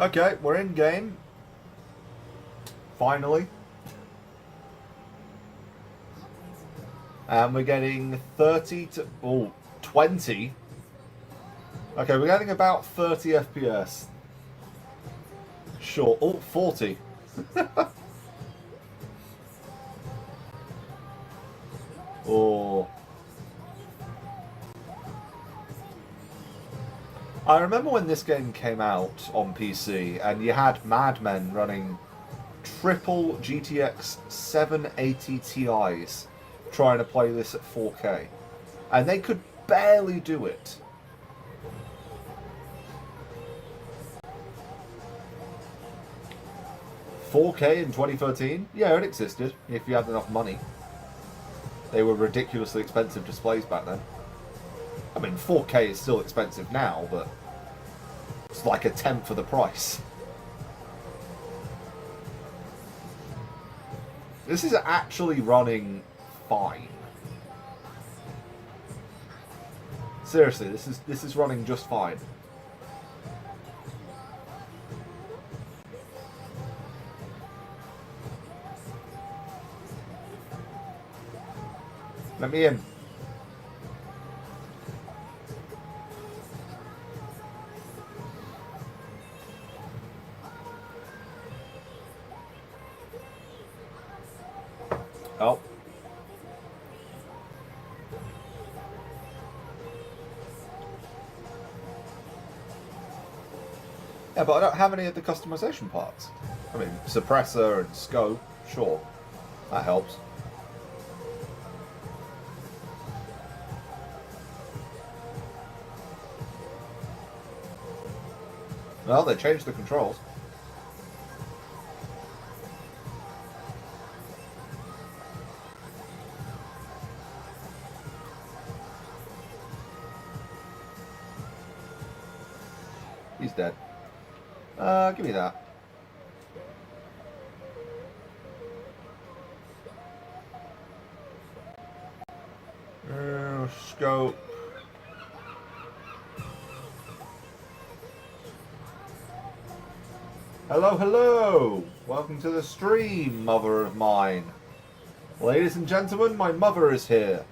Okay, we're in game. Finally. And we're getting 30 to... Oh, 20. Okay, we're getting about 30 FPS. Sure. Oh, 40. Oh. I remember when this game came out on PC and you had madmen running triple GTX 780 Ti's trying to play this at 4K. And they could barely do it. $4K in 2013? Yeah, it existed, if you had enough money. They were ridiculously expensive displays back then. I mean, 4K is still expensive now, but it's like a tenth of the price. This is actually running fine. Seriously, this is running just fine. Let me in. Oh. Yeah, but I don't have any of the customization parts. I mean, suppressor and scope, sure. That helps. Well, they changed the controls. He's dead. Give me that. Scope. Hello, hello! Welcome to the stream, mother of mine. Ladies and gentlemen, my mother is here.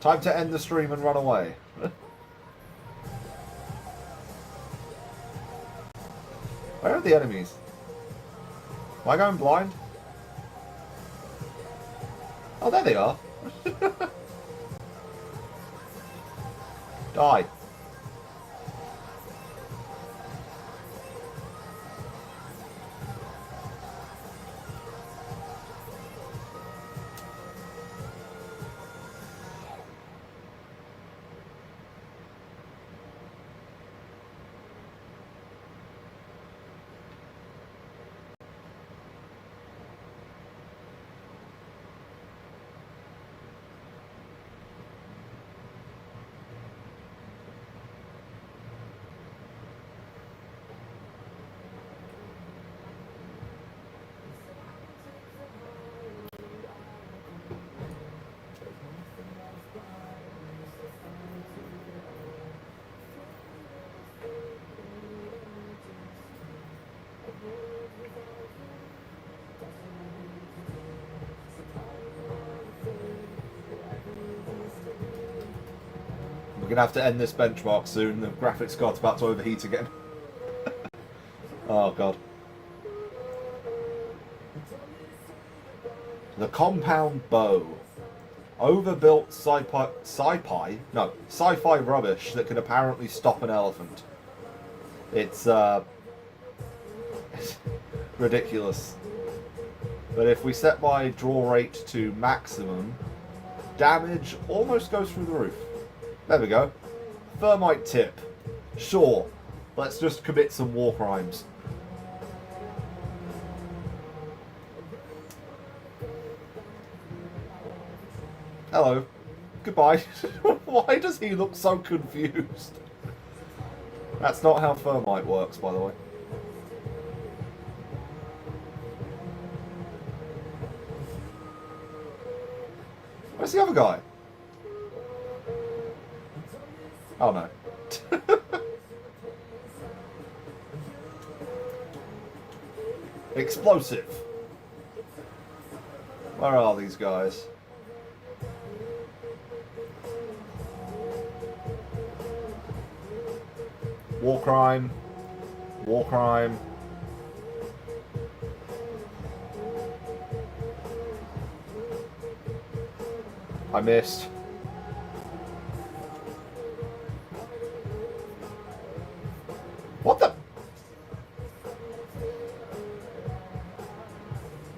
Time to end the stream and run away. Where are the enemies? Am I going blind? Oh, there they are. Die. We're gonna have to end this benchmark soon. The graphics card's about to overheat again. Oh god. The compound bow. Overbuilt sci-fi rubbish that can apparently stop an elephant. It's ridiculous. But if we set my draw rate to maximum, damage almost goes through the roof. There we go. Thermite tip. Sure. Let's just commit some war crimes. Hello. Goodbye. Why does he look so confused? That's not how thermite works, by the way. Where's the other guy? Oh no. Explosive. Where are these guys? War crime. War crime. I missed. What the?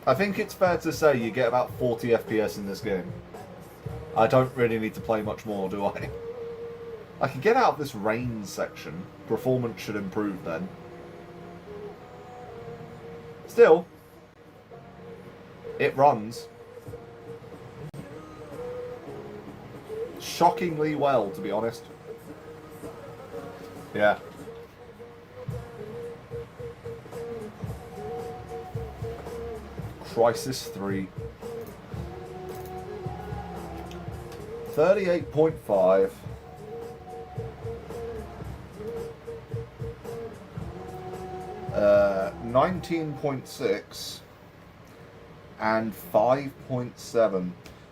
I think it's fair to say you get about 40 FPS in this game. I don't really need to play much more, do I? I can get out of this rain section. Performance should improve then. Still, it runs shockingly well, to be honest. Yeah. Crisis 3. 38.5. 19.6 and 5.7.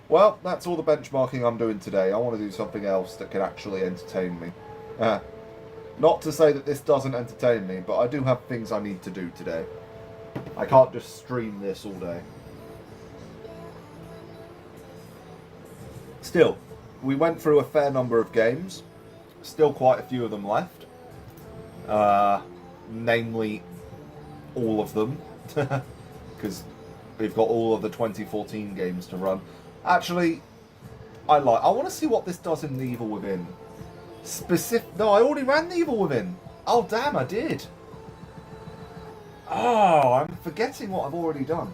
Well, that's all the benchmarking I'm doing today. I want to do something else that can actually entertain me. Not to say that this doesn't entertain me, but I do have things I need to do today. I can't just stream this all day. Still, we went through a fair number of games. Still quite a few of them left. Namely, all of them. Because we've got all of the 2014 games to run. Actually, I want to see what this does in The Evil Within. No, I already ran The Evil Within. Oh, damn, I did. Oh, I'm forgetting what I've already done.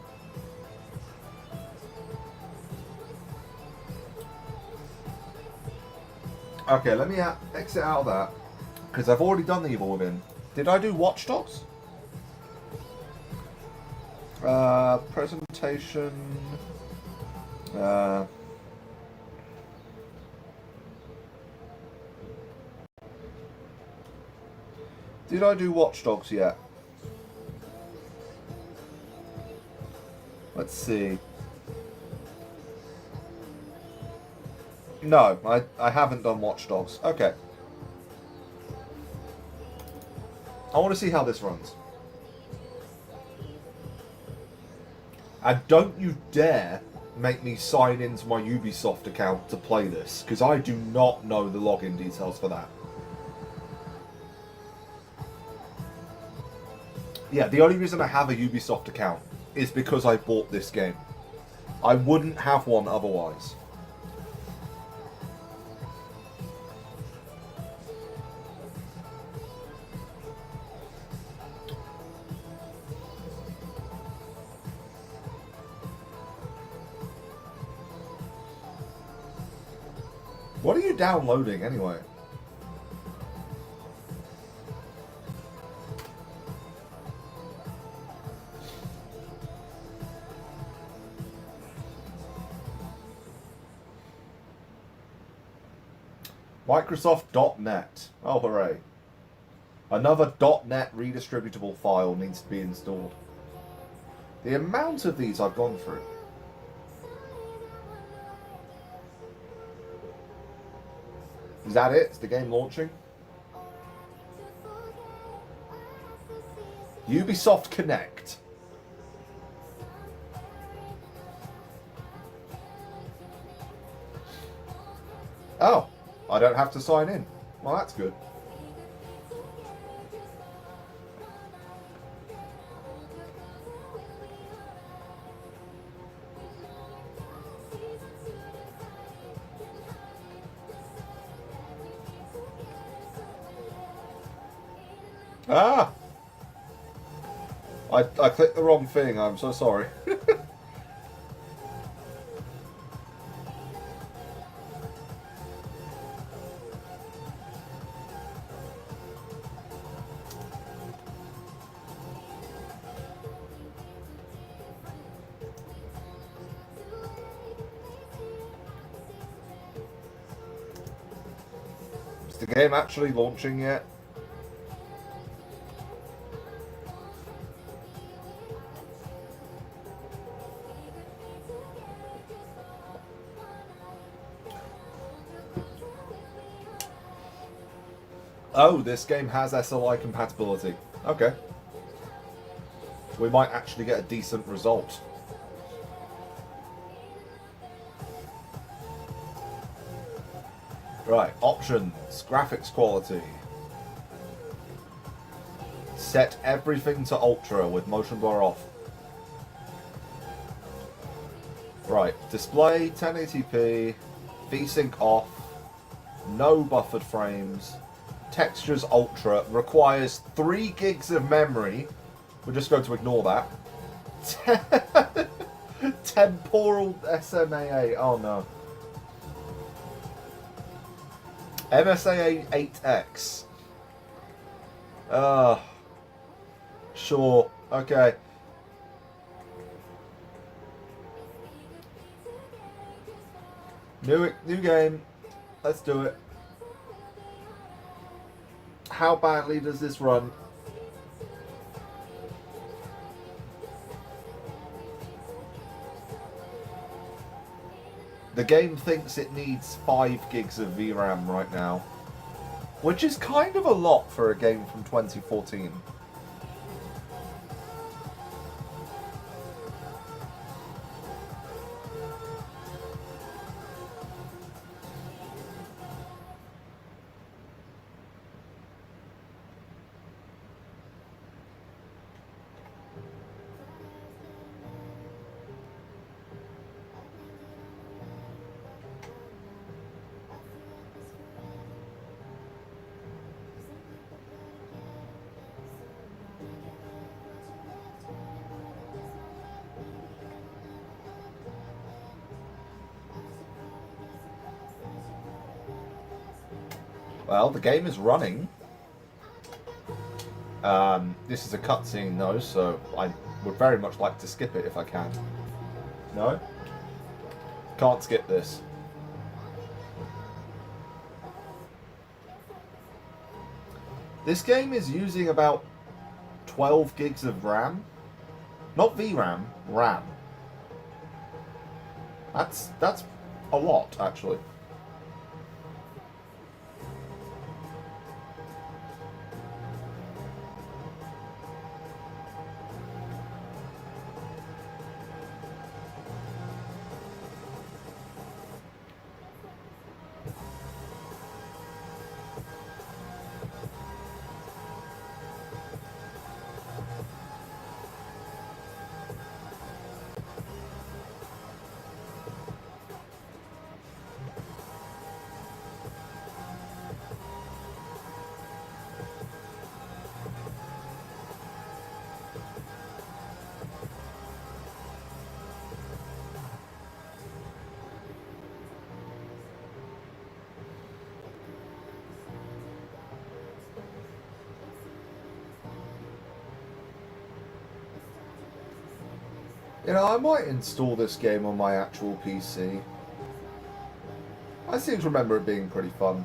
Okay, let me exit out of that. Because I've already done The Evil Within. Did I do Watch Dogs? Presentation. Did I do Watch Dogs yet? Let's see. No, I haven't done Watch Dogs. Okay. I want to see how this runs. And don't you dare make me sign into my Ubisoft account to play this, because I do not know the login details for that. Yeah, the only reason I have a Ubisoft account is because I bought this game. I wouldn't have one otherwise. What are you downloading anyway? Microsoft.net. Oh, hooray. Another .net redistributable file needs to be installed. The amount of these I've gone through. Is that it? Is the game launching? Ubisoft Connect. Oh, I don't have to sign in. Well, that's good. Ah! I clicked the wrong thing, I'm so sorry. Is the game actually launching yet? Oh, this game has SLI compatibility. Okay. We might actually get a decent result. Right, options, graphics quality. Set everything to ultra with motion blur off. Right, display 1080p, VSync off, no buffered frames. Textures ultra, requires 3 gigs of memory. We're just going to ignore that. Temporal SMAA, oh no. MSAA 8X. Sure, okay. New game. Let's do it. How badly does this run? The game thinks it needs 5 gigs of VRAM right now, which is kind of a lot for a game from 2014. Well, the game is running. This is a cutscene though, so I would very much like to skip it if I can. No? Can't skip this. This game is using about 12 gigs of RAM. Not VRAM, RAM. That's a lot, actually. You know, I might install this game on my actual PC. I seem to remember it being pretty fun.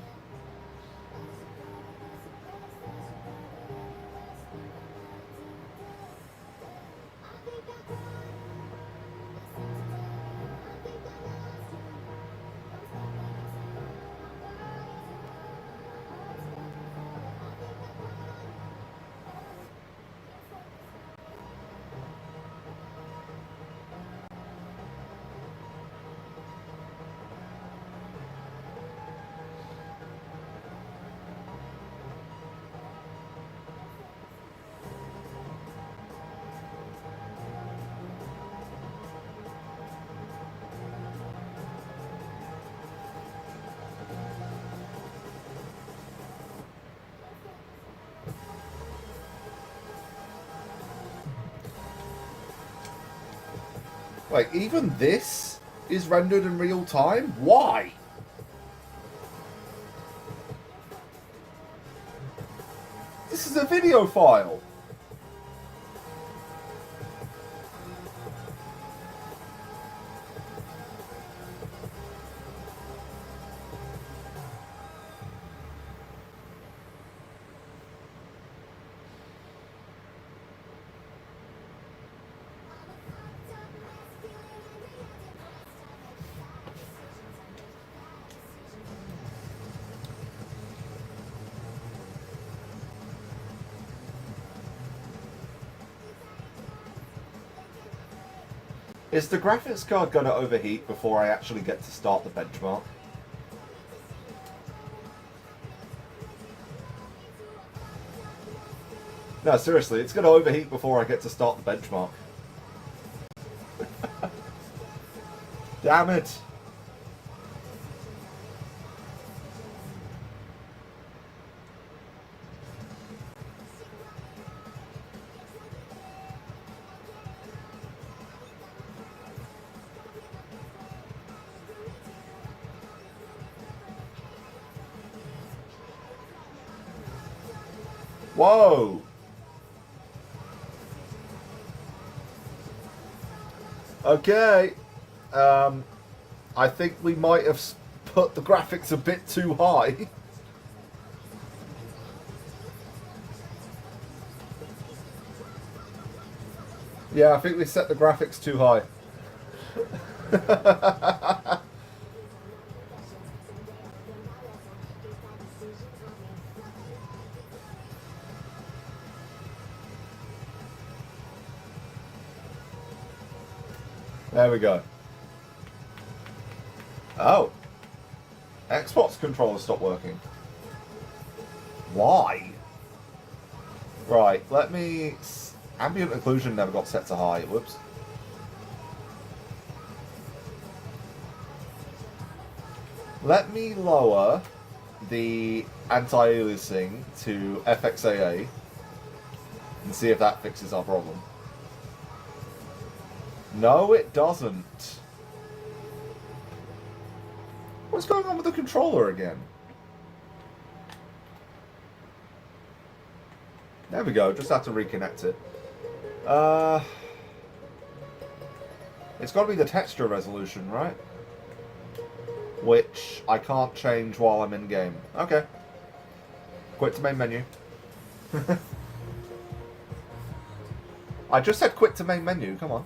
Like, even this is rendered in real time? Why? This is a video file. Is the graphics card going to overheat before I actually get to start the benchmark? No, seriously, it's going to overheat before I get to start the benchmark. Damn it! Whoa! Okay. I think we might have put the graphics a bit too high. Yeah, I think we set the graphics too high. There we go. Oh. Xbox controller stopped working. Why? Right, let me... Ambient occlusion never got set to high. Whoops. Let me lower the anti-aliasing to FXAA and see if that fixes our problem. No, it doesn't. What's going on with the controller again? There we go, just have to reconnect it. It's got to be the texture resolution, right? Which I can't change while I'm in game. Okay. Quit to main menu. I just said quit to main menu, come on.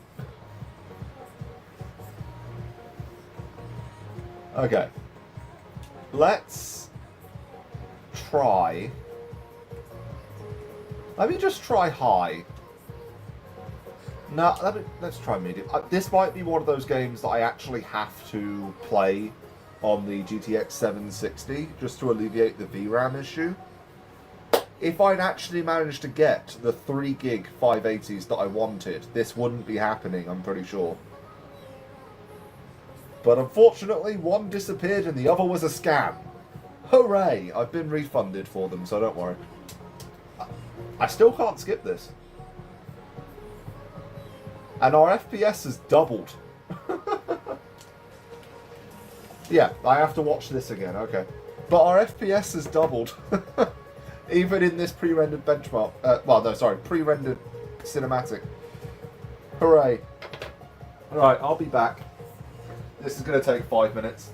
Okay. Let's try... Let me just try high. No, let's try medium. This might be one of those games that I actually have to play on the GTX 760 just to alleviate the VRAM issue. If I'd actually managed to get the 3 gig 580s that I wanted, this wouldn't be happening, I'm pretty sure. But unfortunately, one disappeared and the other was a scam. Hooray! I've been refunded for them, so don't worry. I still can't skip this. And our FPS has doubled. Yeah, I have to watch this again, okay. But our FPS has doubled. Even in this pre-rendered benchmark. Pre-rendered cinematic. Hooray. Alright, I'll be back. This is going to take 5 minutes.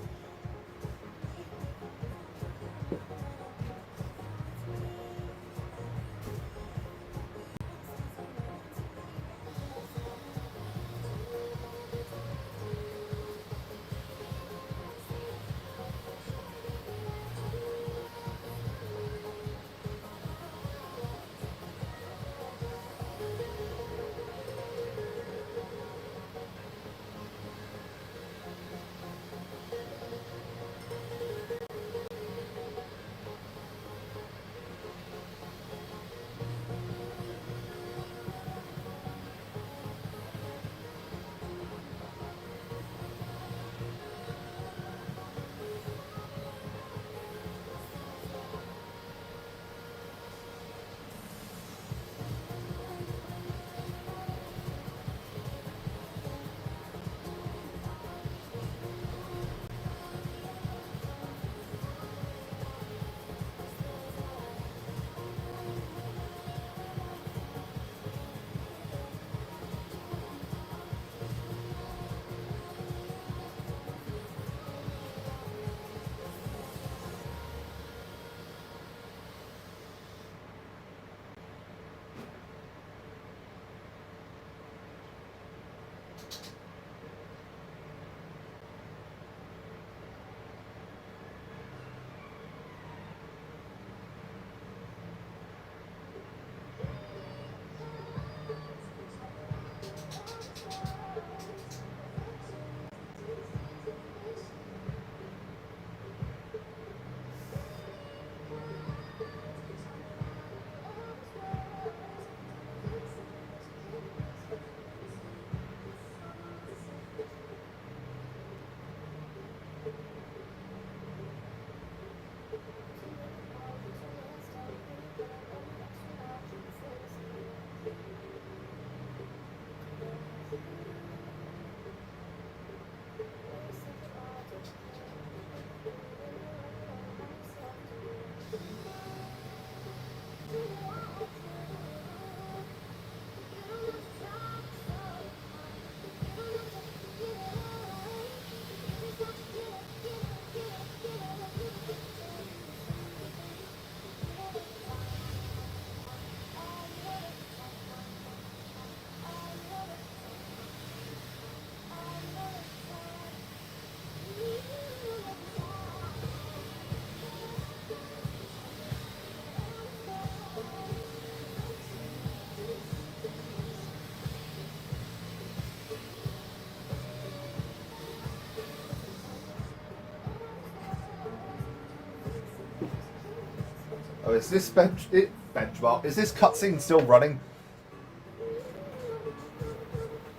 Oh, is this benchmark? Is this cutscene still running?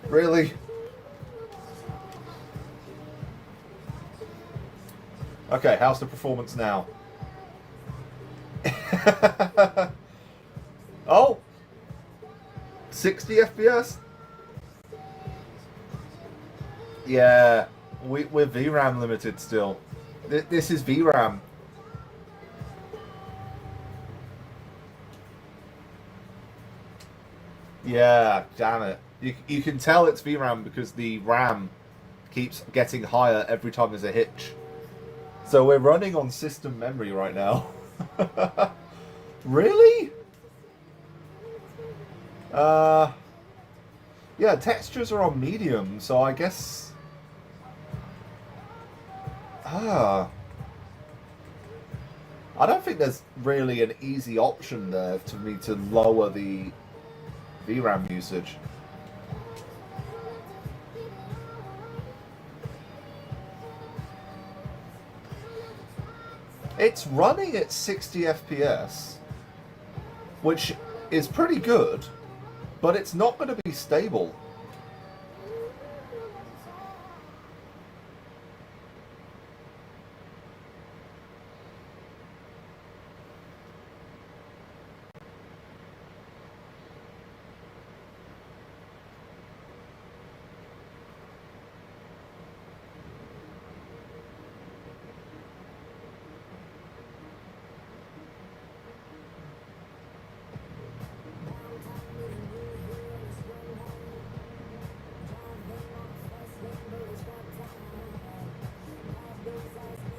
Really? Okay, how's the performance now? Oh! 60 FPS? Yeah, we're VRAM limited still. This is VRAM. Yeah, damn it. You can tell it's VRAM because the RAM keeps getting higher every time there's a hitch. So we're running on system memory right now. Really? Yeah, textures are on medium, so I guess... I don't think there's really an easy option there for me to lower the VRAM usage. It's running at 60 FPS, which is pretty good, but it's not going to be stable.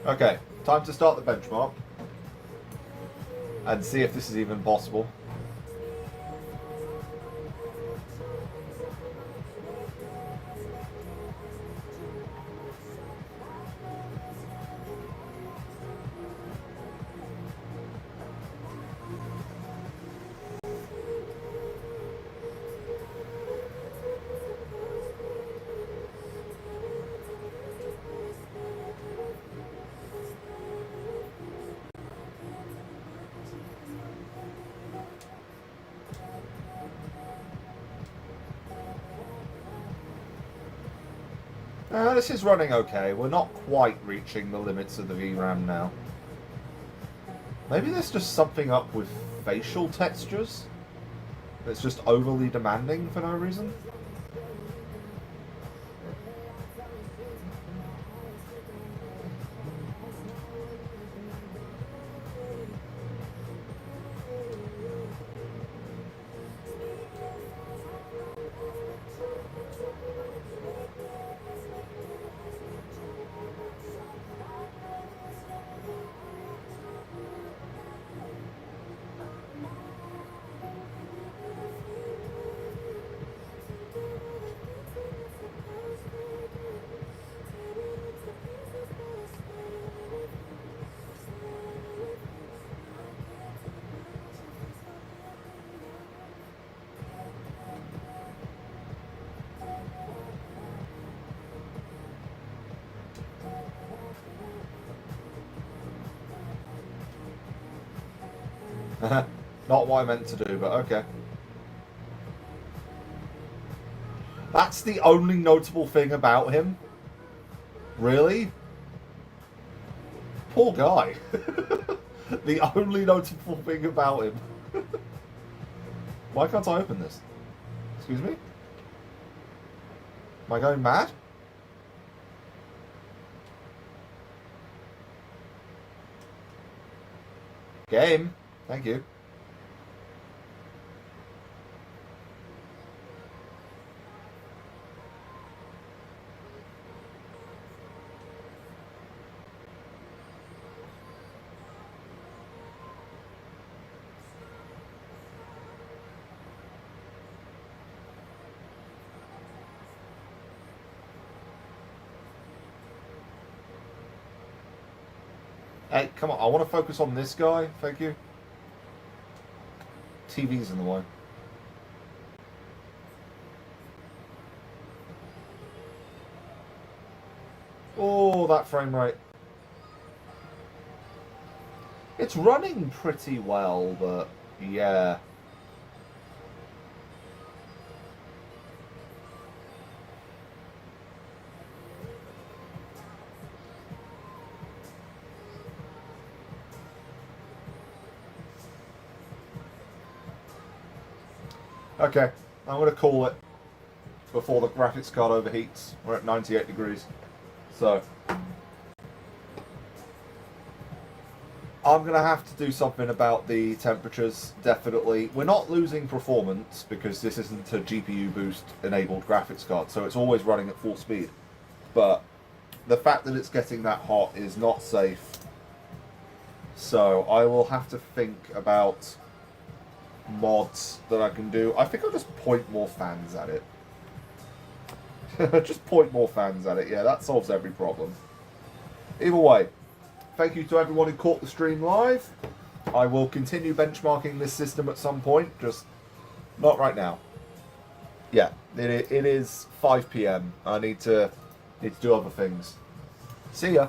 Okay, time to start the benchmark and see if this is even possible. This is running okay. We're not quite reaching the limits of the VRAM now. Maybe there's just something up with facial textures that's just overly demanding for no reason. Not what I meant to do, but okay. That's the only notable thing about him? Really? Poor guy. The only notable thing about him. Why can't I open this? Excuse me? Am I going mad? Game. Thank you. Hey, come on. I want to focus on this guy. Thank you. TV's in the way. Oh, that frame rate. It's running pretty well, but yeah. Okay, I'm going to call it before the graphics card overheats. We're at 98 degrees. So, I'm going to have to do something about the temperatures, definitely. We're not losing performance because this isn't a GPU boost enabled graphics card, so it's always running at full speed. But the fact that it's getting that hot is not safe. So I will have to think about mods that I can do. I think I'll just point more fans at it. Just point more fans at it. Yeah, that solves every problem. Either way, thank you to everyone who caught the stream live. I will continue benchmarking this system at some point, just not right now. Yeah, it is 5 PM. I need to do other things. See ya.